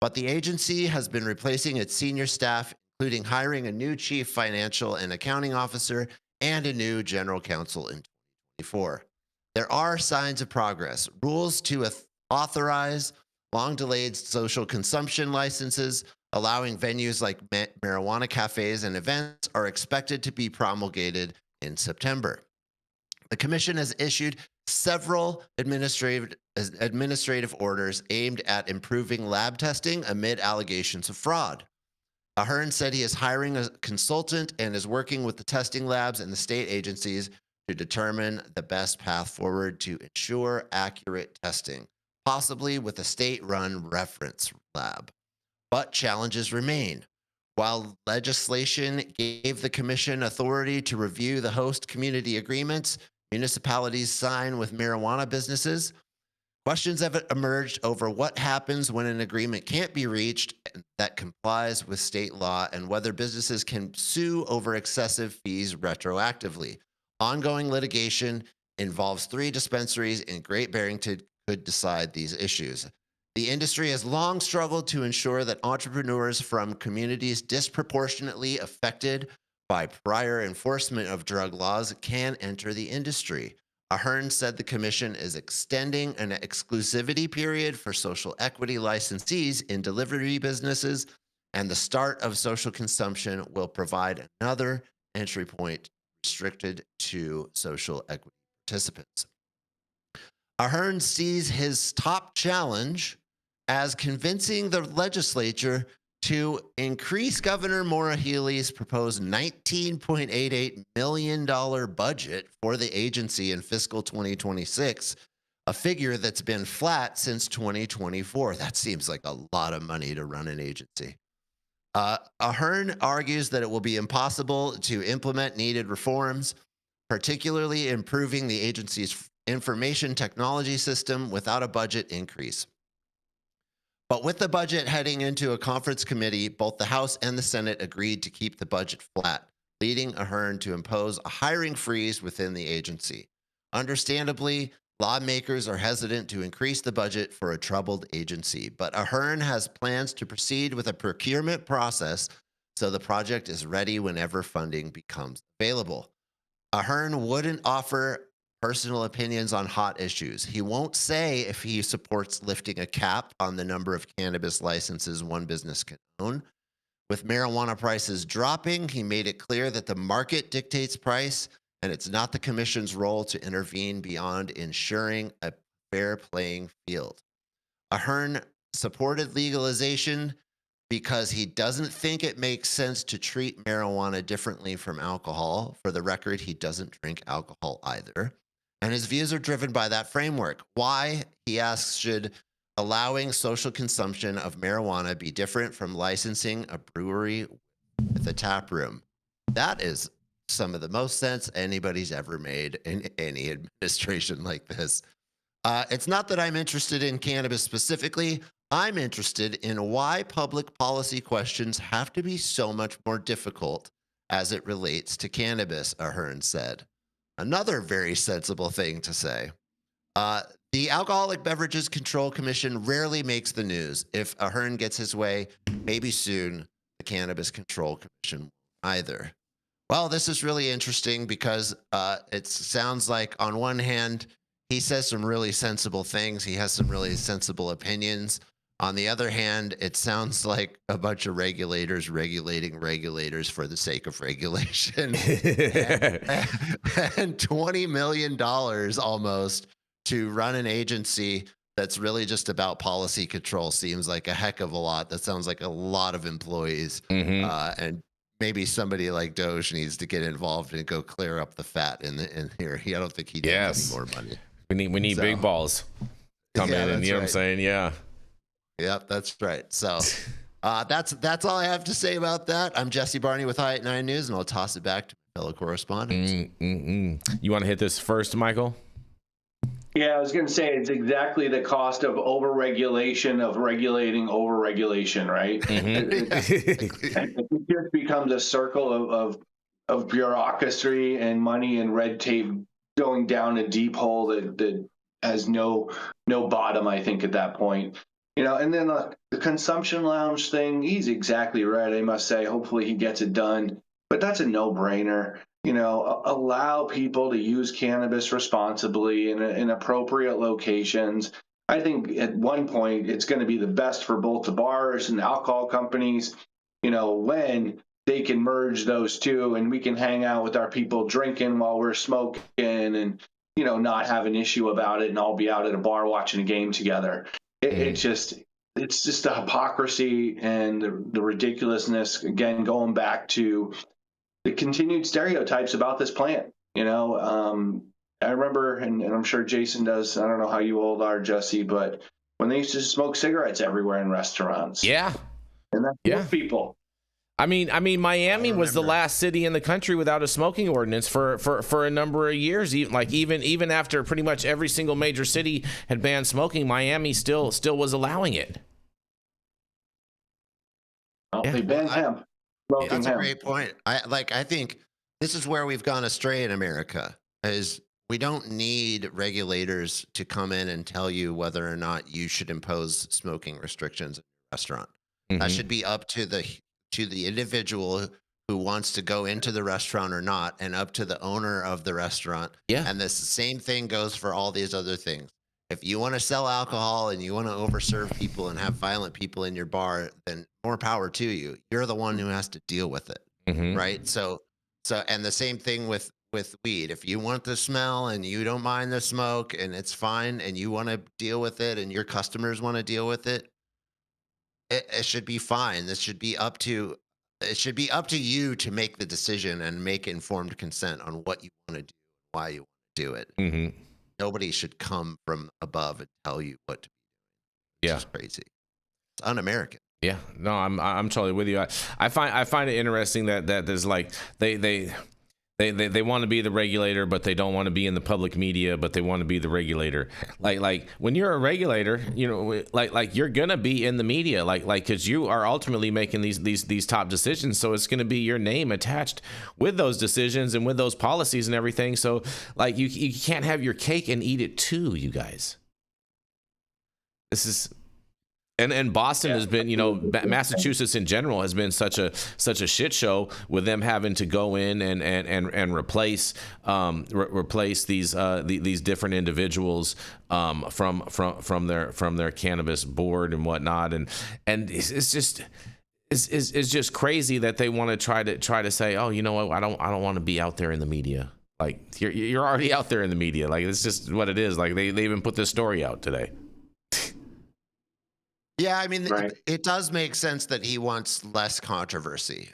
But the agency has been replacing its senior staff, including hiring a new chief financial and accounting officer and a new general counsel in 2024. There are signs of progress. Rules to authorize long-delayed social consumption licenses, allowing venues like marijuana cafes and events, are expected to be promulgated in September. The commission has issued several administrative orders aimed at improving lab testing amid allegations of fraud. Ahern said he is hiring a consultant and is working with the testing labs and the state agencies to determine the best path forward to ensure accurate testing, possibly with a state-run reference lab. But challenges remain. While legislation gave the commission authority to review the host community agreements municipalities sign with marijuana businesses, questions have emerged over what happens when an agreement can't be reached that complies with state law and whether businesses can sue over excessive fees retroactively. Ongoing litigation involves 3 dispensaries in Great Barrington could decide these issues. The industry has long struggled to ensure that entrepreneurs from communities disproportionately affected by prior enforcement of drug laws can enter the industry. Ahern said the commission is extending an exclusivity period for social equity licensees in delivery businesses, and the start of social consumption will provide another entry point restricted to social equity participants. Ahern sees his top challenge as convincing the legislature to increase Governor Maura Healey's proposed $19.88 million budget for the agency in fiscal 2026, a figure that's been flat since 2024. That seems like a lot of money to run an agency. Ahern argues that it will be impossible to implement needed reforms, particularly improving the agency's information technology system without a budget increase. But with the budget heading into a conference committee, both the House and the Senate agreed to keep the budget flat, leading Ahern to impose a hiring freeze within the agency. Understandably, lawmakers are hesitant to increase the budget for a troubled agency, but Ahern has plans to proceed with a procurement process so the project is ready whenever funding becomes available. Ahern wouldn't offer personal opinions on hot issues. He won't say if he supports lifting a cap on the number of cannabis licenses one business can own. With marijuana prices dropping, he made it clear that the market dictates price, and it's not the commission's role to intervene beyond ensuring a fair playing field. Ahern supported legalization because he doesn't think it makes sense to treat marijuana differently from alcohol. For the record, he doesn't drink alcohol either. And his views are driven by that framework. Why, he asks, should allowing social consumption of marijuana be different from licensing a brewery with a tap room? That is some of the most sense anybody's ever made in any administration like this. It's not that I'm interested in cannabis specifically. I'm interested in why public policy questions have to be so much more difficult as it relates to cannabis, Ahern said. Another very sensible thing to say. The Alcoholic Beverages Control Commission rarely makes the news. If Ahern gets his way, maybe soon the Cannabis Control Commission won't either. Well, this is really interesting because it sounds like on one hand, he says some really sensible things. He has some really sensible opinions. On the other hand, it sounds like a bunch of regulators regulating regulators for the sake of regulation. and $20 million almost to run an agency that's really just about policy control seems like a heck of a lot. That sounds like a lot of employees. And maybe somebody like Doge needs to get involved and go clear up the fat in here. I don't think he needs any more money. We need big balls. come Yeah, in and that's you know what I'm right. saying? Yeah. Yep, that's right. So that's all I have to say about that. I'm Jesse Barney with High at 9 News, and I'll toss it back to my fellow correspondents. You want to hit this first, Michael? Yeah, I was going to say it's exactly the cost of overregulation of regulating overregulation, right? It just becomes a circle of bureaucracy and money and red tape going down a deep hole that has no bottom, I think, at that point. And then the consumption lounge thing, he's exactly right, I must say. Hopefully he gets it done. But that's a no-brainer. Allow people to use cannabis responsibly in appropriate locations. I think at one point it's going to be the best for both the bars and the alcohol companies, when they can merge those two and we can hang out with our people drinking while we're smoking and, not have an issue about it and all be out at a bar watching a game together. It's just a hypocrisy and the ridiculousness, again, going back to the continued stereotypes about this plant. I remember, and I'm sure Jason does, I don't know how you old are, Jesse, but when they used to smoke cigarettes everywhere in restaurants. Yeah. And that killed people. I mean, Miami was the last city in the country without a smoking ordinance for a number of years. Even after pretty much every single major city had banned smoking, Miami still was allowing it. Well, they banned hemp. That's a great point. I think this is where we've gone astray in America, is we don't need regulators to come in and tell you whether or not you should impose smoking restrictions in your restaurant. That should be up to the individual who wants to go into the restaurant or not, and up to the owner of the restaurant. Yeah. And this same thing goes for all these other things. If you want to sell alcohol and you want to overserve people and have violent people in your bar, then more power to you. You're the one who has to deal with it, right? So, and the same thing with weed. If you want the smell and you don't mind the smoke and it's fine and you want to deal with it and your customers want to deal with it, it should be fine. It should be up to you to make the decision and make informed consent on what you want to do, why you want to do it. Nobody should come from above and tell you what to do. It's just crazy. It's un-American. Yeah, no, I'm totally with you. I find it interesting that there's like they want to be the regulator, but they don't want to be in the public media, but they want to be the regulator. Like when you're a regulator, like you're gonna be in the media, like because you are ultimately making these top decisions. So it's gonna be your name attached with those decisions and with those policies and everything. So like you can't have your cake and eat it too, you guys. This is. And Boston has been, Massachusetts in general has been such a shit show with them having to go in and replace these different individuals from their cannabis board and whatnot, and it's just crazy that they want to try to say, oh, you know what, I don't want to be out there in the media. Like you're already out there in the media. Like it's just what it is. Like they even put this story out today. Yeah, I mean, it does make sense that he wants less controversy,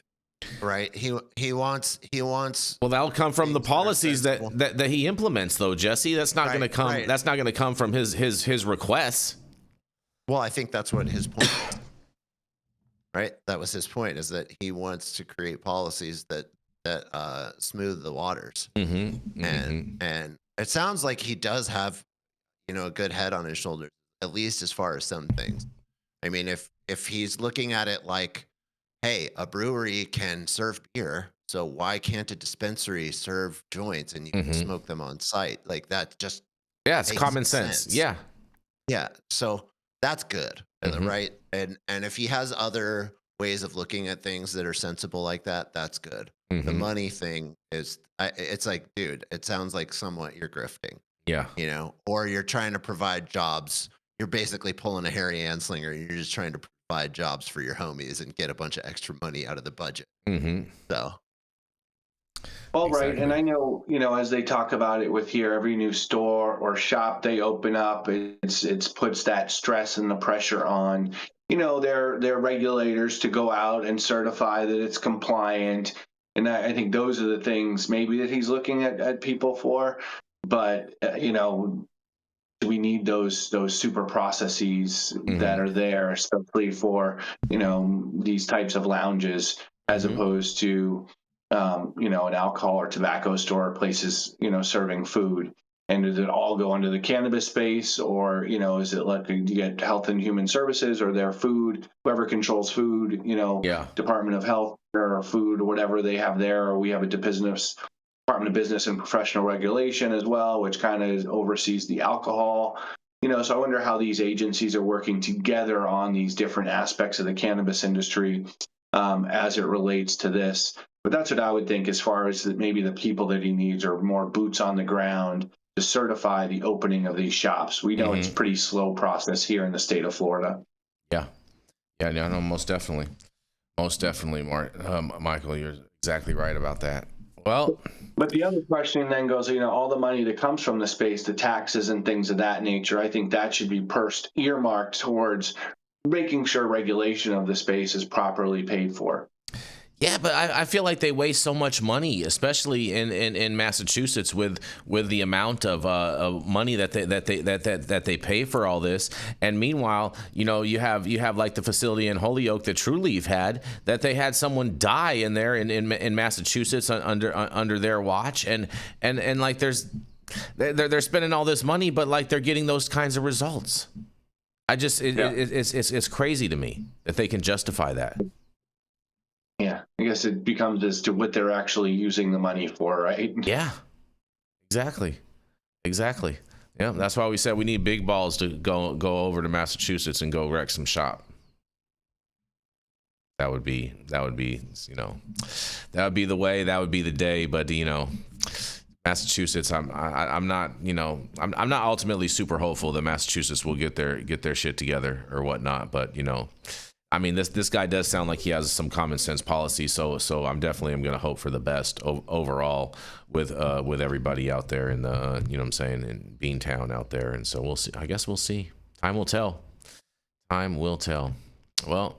right? He wants. Well, that'll come from the policies that he implements, though, Jesse. That's not going to come. Right. That's not going to come from his requests. Well, I think that's what his point is, right? That was his point, is that he wants to create policies that smooth the waters. And it sounds like he does have, a good head on his shoulders, at least as far as some things. I mean, if he's looking at it like, hey, a brewery can serve beer, so why can't a dispensary serve joints and you can smoke them on site? Like that just it's common sense. Yeah. So that's good, right? And if he has other ways of looking at things that are sensible like that, that's good. The money thing is, it's like, dude, it sounds like somewhat you're grifting. Yeah. Or you're trying to provide jobs. You're basically pulling a Harry Anslinger. You're just trying to provide jobs for your homies and get a bunch of extra money out of the budget. So. Well, right. And I know, as they talk about it with here, every new store or shop they open up, it's puts that stress and the pressure on, their regulators to go out and certify that it's compliant. And I think those are the things maybe that he's looking at people for. But, we need those super processes that are there, especially for, these types of lounges, as opposed to, an alcohol or tobacco store, places, serving food. And does it all go under the cannabis space, or, is it like you get Health and Human Services or their food, whoever controls food, Department of Health or food or whatever they have there, or we have a Department of Business and Professional Regulation as well, which kind of oversees the alcohol. So I wonder how these agencies are working together on these different aspects of the cannabis industry as it relates to this. But that's what I would think, as far as maybe the people that he needs are more boots on the ground to certify the opening of these shops. We know it's a pretty slow process here in the state of Florida. Yeah, no, most definitely, Michael, you're exactly right about that. Well, but the other question then goes, all the money that comes from the space, the taxes and things of that nature, I think that should be earmarked towards making sure regulation of the space is properly paid for. Yeah, but I feel like they waste so much money, especially in Massachusetts, with the amount of money that they pay for all this. And meanwhile, you have like the facility in Holyoke that True Leaf had, that they had someone die in there in Massachusetts under their watch, and like they're spending all this money, but like they're getting those kinds of results. It's crazy to me that they can justify that. Yeah, I guess it becomes as to what they're actually using the money for, right? Yeah, exactly. Yeah, that's why we said we need big balls to go over to Massachusetts and go wreck some shop. That would be that would be the way, that would be the day. But Massachusetts, I'm not I'm not ultimately super hopeful that Massachusetts will get their shit together or whatnot. But I mean, this guy does sound like he has some common sense policy, so I'm definitely going to hope for the best overall with everybody out there in the in Beantown out there, and so we'll see. I guess we'll see. Time will tell. Well,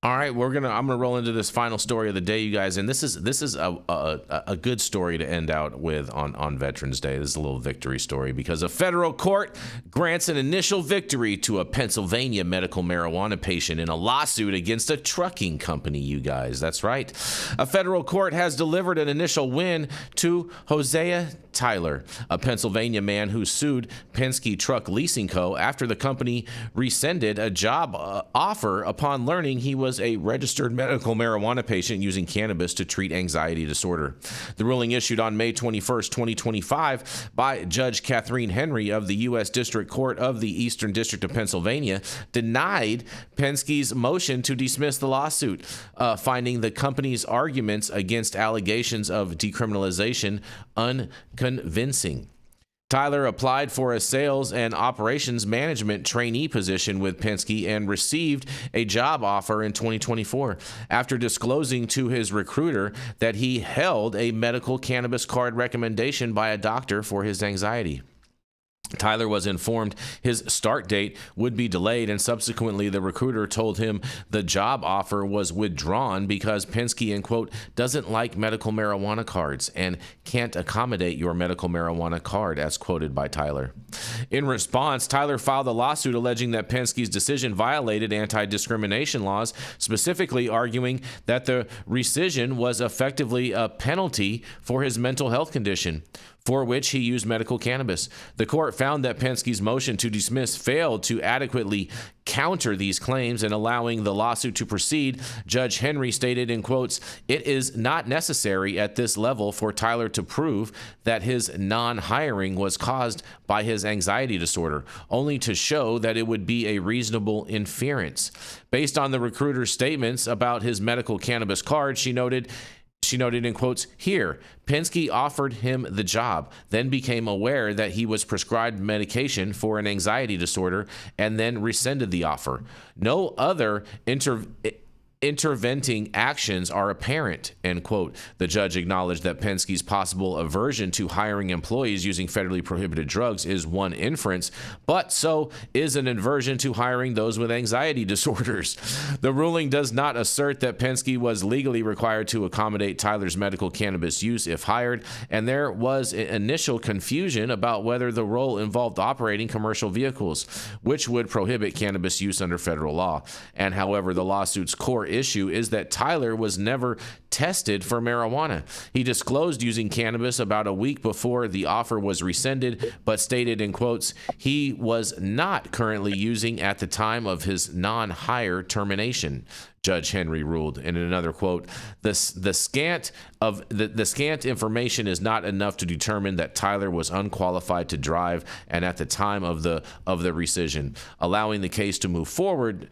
all right, I'm gonna roll into this final story of the day, you guys, and this is a good story to end out with on Veterans Day. This is a little victory story, because a federal court grants an initial victory to a Pennsylvania medical marijuana patient in a lawsuit against a trucking company, you guys. That's right. A federal court has delivered an initial win to Hosea Tyler, a Pennsylvania man who sued Penske Truck Leasing Co. after the company rescinded a job offer upon learning he was a registered medical marijuana patient using cannabis to treat anxiety disorder. The ruling, issued on May 21st, 2025 by Judge Catherine Henry of the U.S. District Court of the Eastern District of Pennsylvania, denied Penske's motion to dismiss the lawsuit, finding the company's arguments against allegations of decriminalization unconvincing. Tyler applied for a sales and operations management trainee position with Penske and received a job offer in 2024 after disclosing to his recruiter that he held a medical cannabis card recommendation by a doctor for his anxiety. Tyler was informed his start date would be delayed, and subsequently the recruiter told him the job offer was withdrawn because Penske, and quote, doesn't like medical marijuana cards and can't accommodate your medical marijuana card, as quoted by Tyler. In response, Tyler filed a lawsuit alleging that Penske's decision violated anti-discrimination laws, specifically arguing that the rescission was effectively a penalty for his mental health condition, for which he used medical cannabis. The court found that Penske's motion to dismiss failed to adequately counter these claims, and allowing the lawsuit to proceed, Judge Henry stated in quotes, "It is not necessary at this level for Tyler to prove that his non-hiring was caused by his anxiety disorder, only to show that it would be a reasonable inference." Based on the recruiter's statements about his medical cannabis card, she noted in quotes, "Here, Penske offered him the job, then became aware that he was prescribed medication for an anxiety disorder, and then rescinded the offer. No other interventing actions are apparent, end quote. The judge acknowledged that Penske's possible aversion to hiring employees using federally prohibited drugs is one inference, but so is an aversion to hiring those with anxiety disorders. The ruling does not assert that Penske was legally required to accommodate Tyler's medical cannabis use if hired, and there was initial confusion about whether the role involved operating commercial vehicles, which would prohibit cannabis use under federal law. And however, the lawsuit's core issue is that Tyler was never tested for marijuana. He disclosed using cannabis about a week before the offer was rescinded, but stated in quotes, he was not currently using at the time of his non-hire termination. Judge Henry ruled. And in another quote, the scant information is not enough to determine that Tyler was unqualified to drive and at the time of the rescission, allowing the case to move forward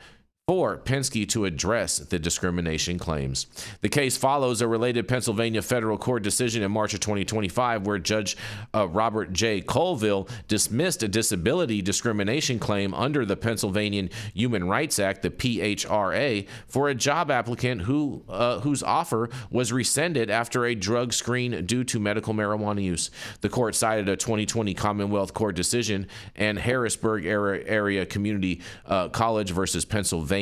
for Penske to address the discrimination claims. The case follows a related Pennsylvania federal court decision in March of 2025 where Judge Robert J. Colville dismissed a disability discrimination claim under the Pennsylvania Human Rights Act, the PHRA, for a job applicant whose offer was rescinded after a drug screen due to medical marijuana use. The court cited a 2020 Commonwealth Court decision and Harrisburg Area Community College versus Pennsylvania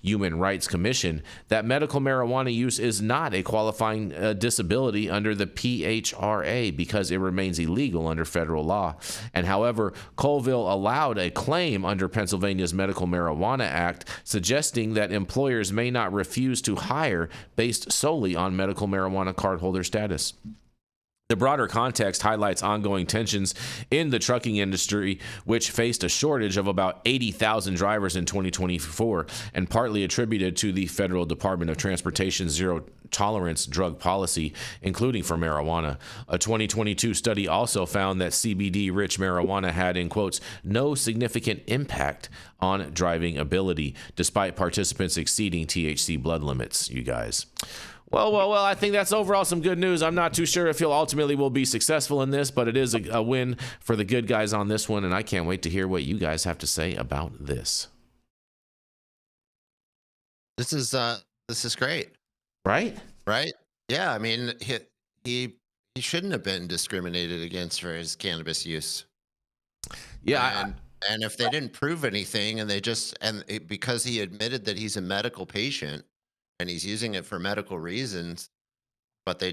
Human Rights Commission that medical marijuana use is not a qualifying disability under the PHRA because it remains illegal under federal law. And however, Colville allowed a claim under Pennsylvania's Medical Marijuana Act, suggesting that employers may not refuse to hire based solely on medical marijuana cardholder status. The broader context highlights ongoing tensions in the trucking industry, which faced a shortage of about 80,000 drivers in 2024, and partly attributed to the Federal Department of Transportation's zero tolerance drug policy, including for marijuana. A 2022 study also found that CBD-rich marijuana had, in quotes, no significant impact on driving ability, despite participants exceeding THC blood limits, you guys. Well, I think that's overall some good news. I'm not too sure if he'll ultimately will be successful in this, but it is a win for the good guys on this one, and I can't wait to hear what you guys have to say about this. This is great. Right? Right? Yeah, I mean, he shouldn't have been discriminated against for his cannabis use. Yeah, and if they didn't prove anything, and because he admitted that he's a medical patient and he's using it for medical reasons, but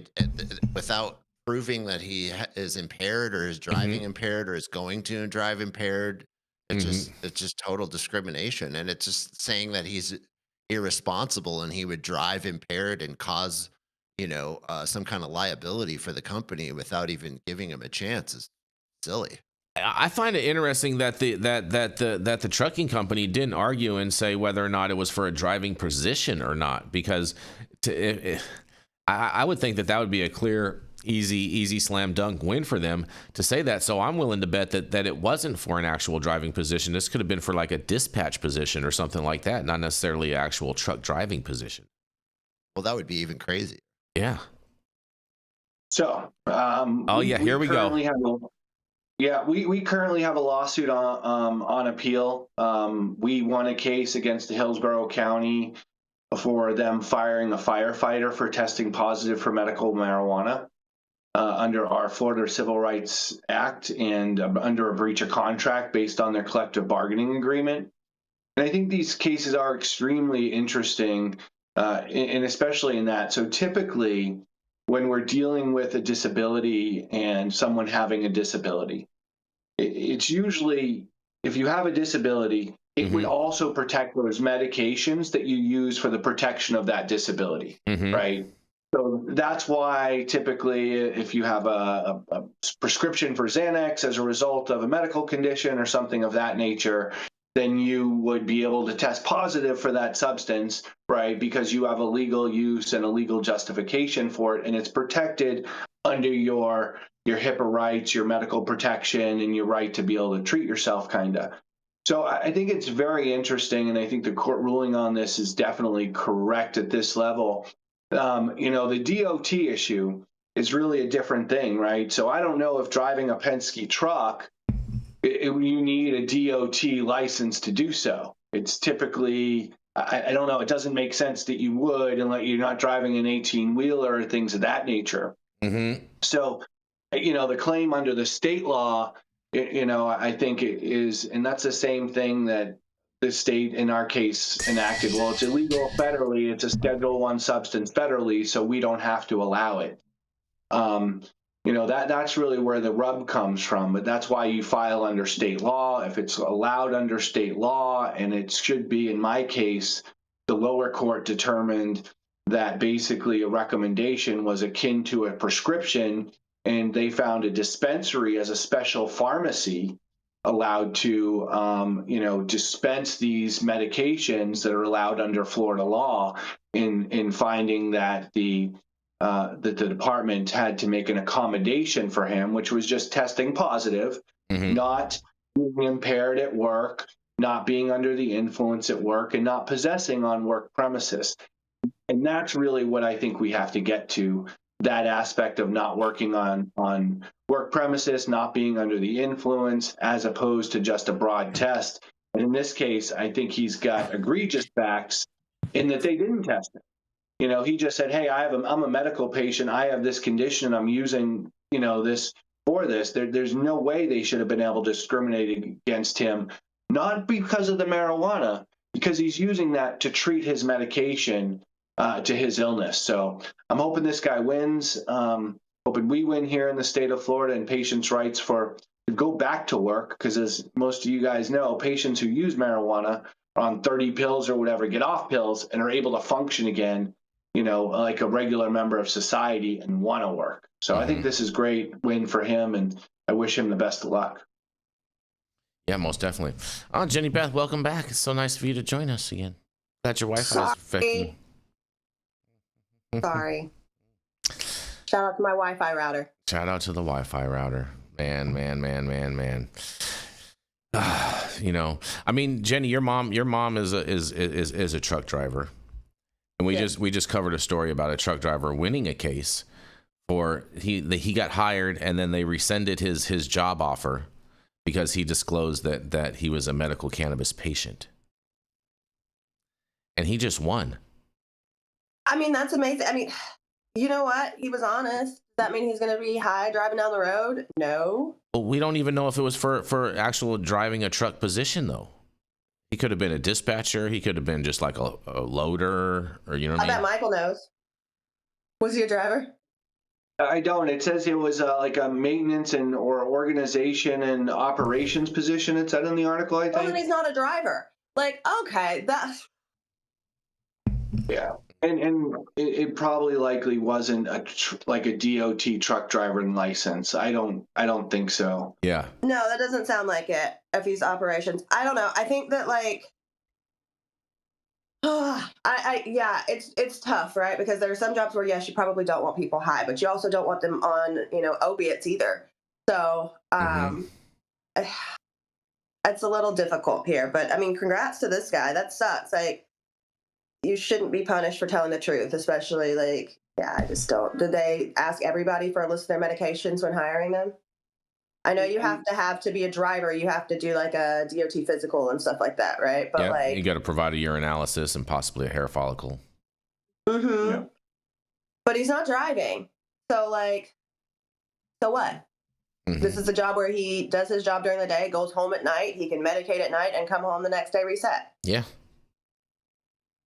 without proving that he is impaired or is driving impaired or is going to drive impaired, it's just total discrimination. And it's just saying that he's irresponsible and he would drive impaired and cause, some kind of liability for the company without even giving him a chance is silly. I find it interesting that the trucking company didn't argue and say whether or not it was for a driving position or not, because I would think that would be a clear, easy slam dunk win for them to say that. So I'm willing to bet that it wasn't for an actual driving position. This could have been for like a dispatch position or something like that, not necessarily an actual truck driving position. Well, that would be even crazy. Yeah. So, here we go. We currently have a lawsuit on appeal. We won a case against Hillsborough County for them firing a firefighter for testing positive for medical marijuana under our Florida Civil Rights Act and under a breach of contract based on their collective bargaining agreement. And I think these cases are extremely interesting, and especially in that. So typically, when we're dealing with a disability and someone having a disability, it's usually, if you have a disability, it would also protect those medications that you use for the protection of that disability, right? So that's why typically if you have a prescription for Xanax as a result of a medical condition or something of that nature, then you would be able to test positive for that substance, right? Because you have a legal use and a legal justification for it, and it's protected under your HIPAA rights, your medical protection, and your right to be able to treat yourself, kind of. So I think it's very interesting, and I think the court ruling on this is definitely correct at this level. The DOT issue is really a different thing, right? So I don't know if driving a Penske truck, you need a DOT license to do so. It's typically I don't know. It doesn't make sense that you would, and you're not driving an 18-wheeler or things of that nature. Mm-hmm. So, the claim under the state law, I think it is, and that's the same thing that the state, in our case, enacted. Well, it's illegal federally. It's a Schedule I substance federally, so we don't have to allow it. That's really where the rub comes from. But that's why you file under state law. If it's allowed under state law, and it should be, in my case, the lower court determined that basically a recommendation was akin to a prescription, and they found a dispensary as a special pharmacy allowed to, dispense these medications that are allowed under Florida law, in finding that the department had to make an accommodation for him, which was just testing positive, not being impaired at work, not being under the influence at work, and not possessing on work premises. And that's really what I think we have to get to, that aspect of not working on work premises, not being under the influence, as opposed to just a broad test. And in this case, I think he's got egregious facts in that they didn't test him. He just said, hey, I'm a medical patient. I have this condition. I'm using, this for this. There's no way they should have been able to discriminate against him, not because of the marijuana, because he's using that to treat his medication to his illness. So I'm hoping this guy wins. Hoping we win here in the state of Florida, and patients' rights to go back to work, because as most of you guys know, patients who use marijuana are on 30 pills or whatever, get off pills and are able to function again, like a regular member of society, and want to work. So I think this is a great win for him, and I wish him the best of luck. Yeah, most definitely. Jenny Beth, welcome back. It's so nice for you to join us again. Glad your Wi-Fi is affecting. Sorry. Shout out to my Wi-Fi router. Shout out to the Wi-Fi router. Man. I mean, Jenny, your mom is a truck driver. And we just covered a story about a truck driver winning a case for he got hired, and then they rescinded his job offer because he disclosed that he was a medical cannabis patient. And he just won. I mean, that's amazing. I mean, you know what? He was honest. Does that mean he's going to be high driving down the road? No. Well, we don't even know if it was for actual driving a truck position, though. He could have been a dispatcher. He could have been just like a loader, or what I mean? I bet Michael knows. Was he a driver? I don't. It says it was like a maintenance or organization and operations position. It said in the article, I think. Well, then he's not a driver. Okay, that's... Yeah. And it probably likely wasn't like a DOT truck driver license. I don't think so. Yeah. No, that doesn't sound like it. If he's operations, I don't know. I think that it's tough, right? Because there are some jobs where yes, you probably don't want people high, but you also don't want them on opiates either. So it's a little difficult here. But I mean, congrats to this guy. That sucks. You shouldn't be punished for telling the truth, especially I just don't. Did they ask everybody for a list of their medications when hiring them? I know you have to be a driver. You have to do like a DOT physical and stuff like that, right? But yeah, you got to provide a urinalysis and possibly a hair follicle. Mm-hmm. Yeah. But he's not driving. So so what? Mm-hmm. This is a job where he does his job during the day, goes home at night. He can medicate at night and come home the next day reset. Yeah.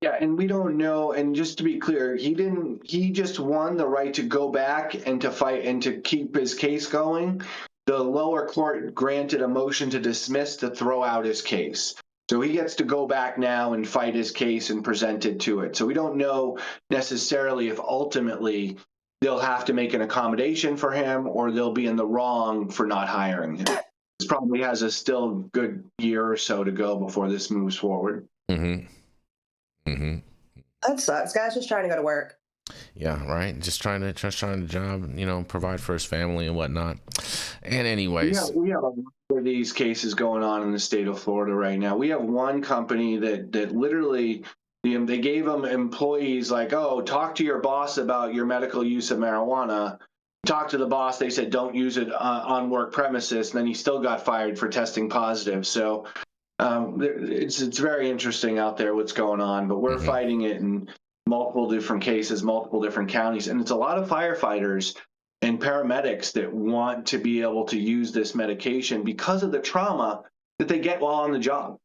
Yeah, and we don't know, and just to be clear, he just won the right to go back and to fight and to keep his case going. The lower court granted a motion to dismiss to throw out his case. So he gets to go back now and fight his case and present it to it. So we don't know necessarily if ultimately they'll have to make an accommodation for him or they'll be in the wrong for not hiring him. This probably has a still good year or so to go before this moves forward. Mm-hmm. Mm-hmm. That sucks. Guy's just trying to go to work. Yeah, right. Just trying to job, provide for his family and whatnot. And anyways, we have a lot of these cases going on in the state of Florida right now. We have one company that literally they gave them employees talk to your boss about your medical use of marijuana. Talk to the boss. They said don't use it on work premises, and then he still got fired for testing positive. So It's very interesting out there what's going on, but we're fighting it in multiple different cases, multiple different counties, and it's a lot of firefighters and paramedics that want to be able to use this medication because of the trauma that they get while on the job.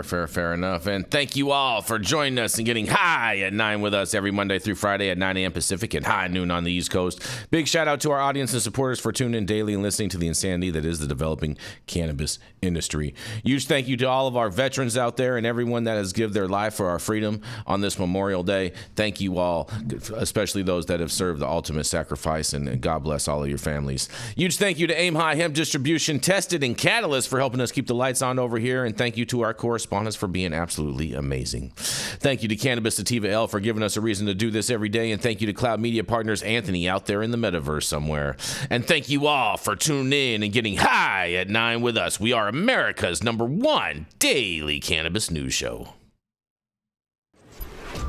Fair enough. And thank you all for joining us and getting high at 9 with us every Monday through Friday at 9 a.m. Pacific and high noon on the East Coast. Big shout out to our audience and supporters for tuning in daily and listening to the insanity that is the developing cannabis industry. Huge thank you to all of our veterans out there and everyone that has given their life for our freedom on this Memorial Day. Thank you all, especially those that have served the ultimate sacrifice, and God bless all of your families. Huge thank you to Aim High Hemp Distribution, Tested, and Catalyst for helping us keep the lights on over here. And thank you to our correspondents for being absolutely amazing. Thank you to Cannabis Sativa L for giving us a reason to do this every day. And thank you to Cloud Media Partners Anthony out there in the metaverse somewhere. And thank you all for tuning in and getting high at 9 with us. We are America's #1 daily cannabis news show.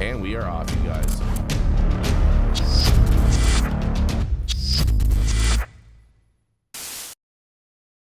And we are off, you guys.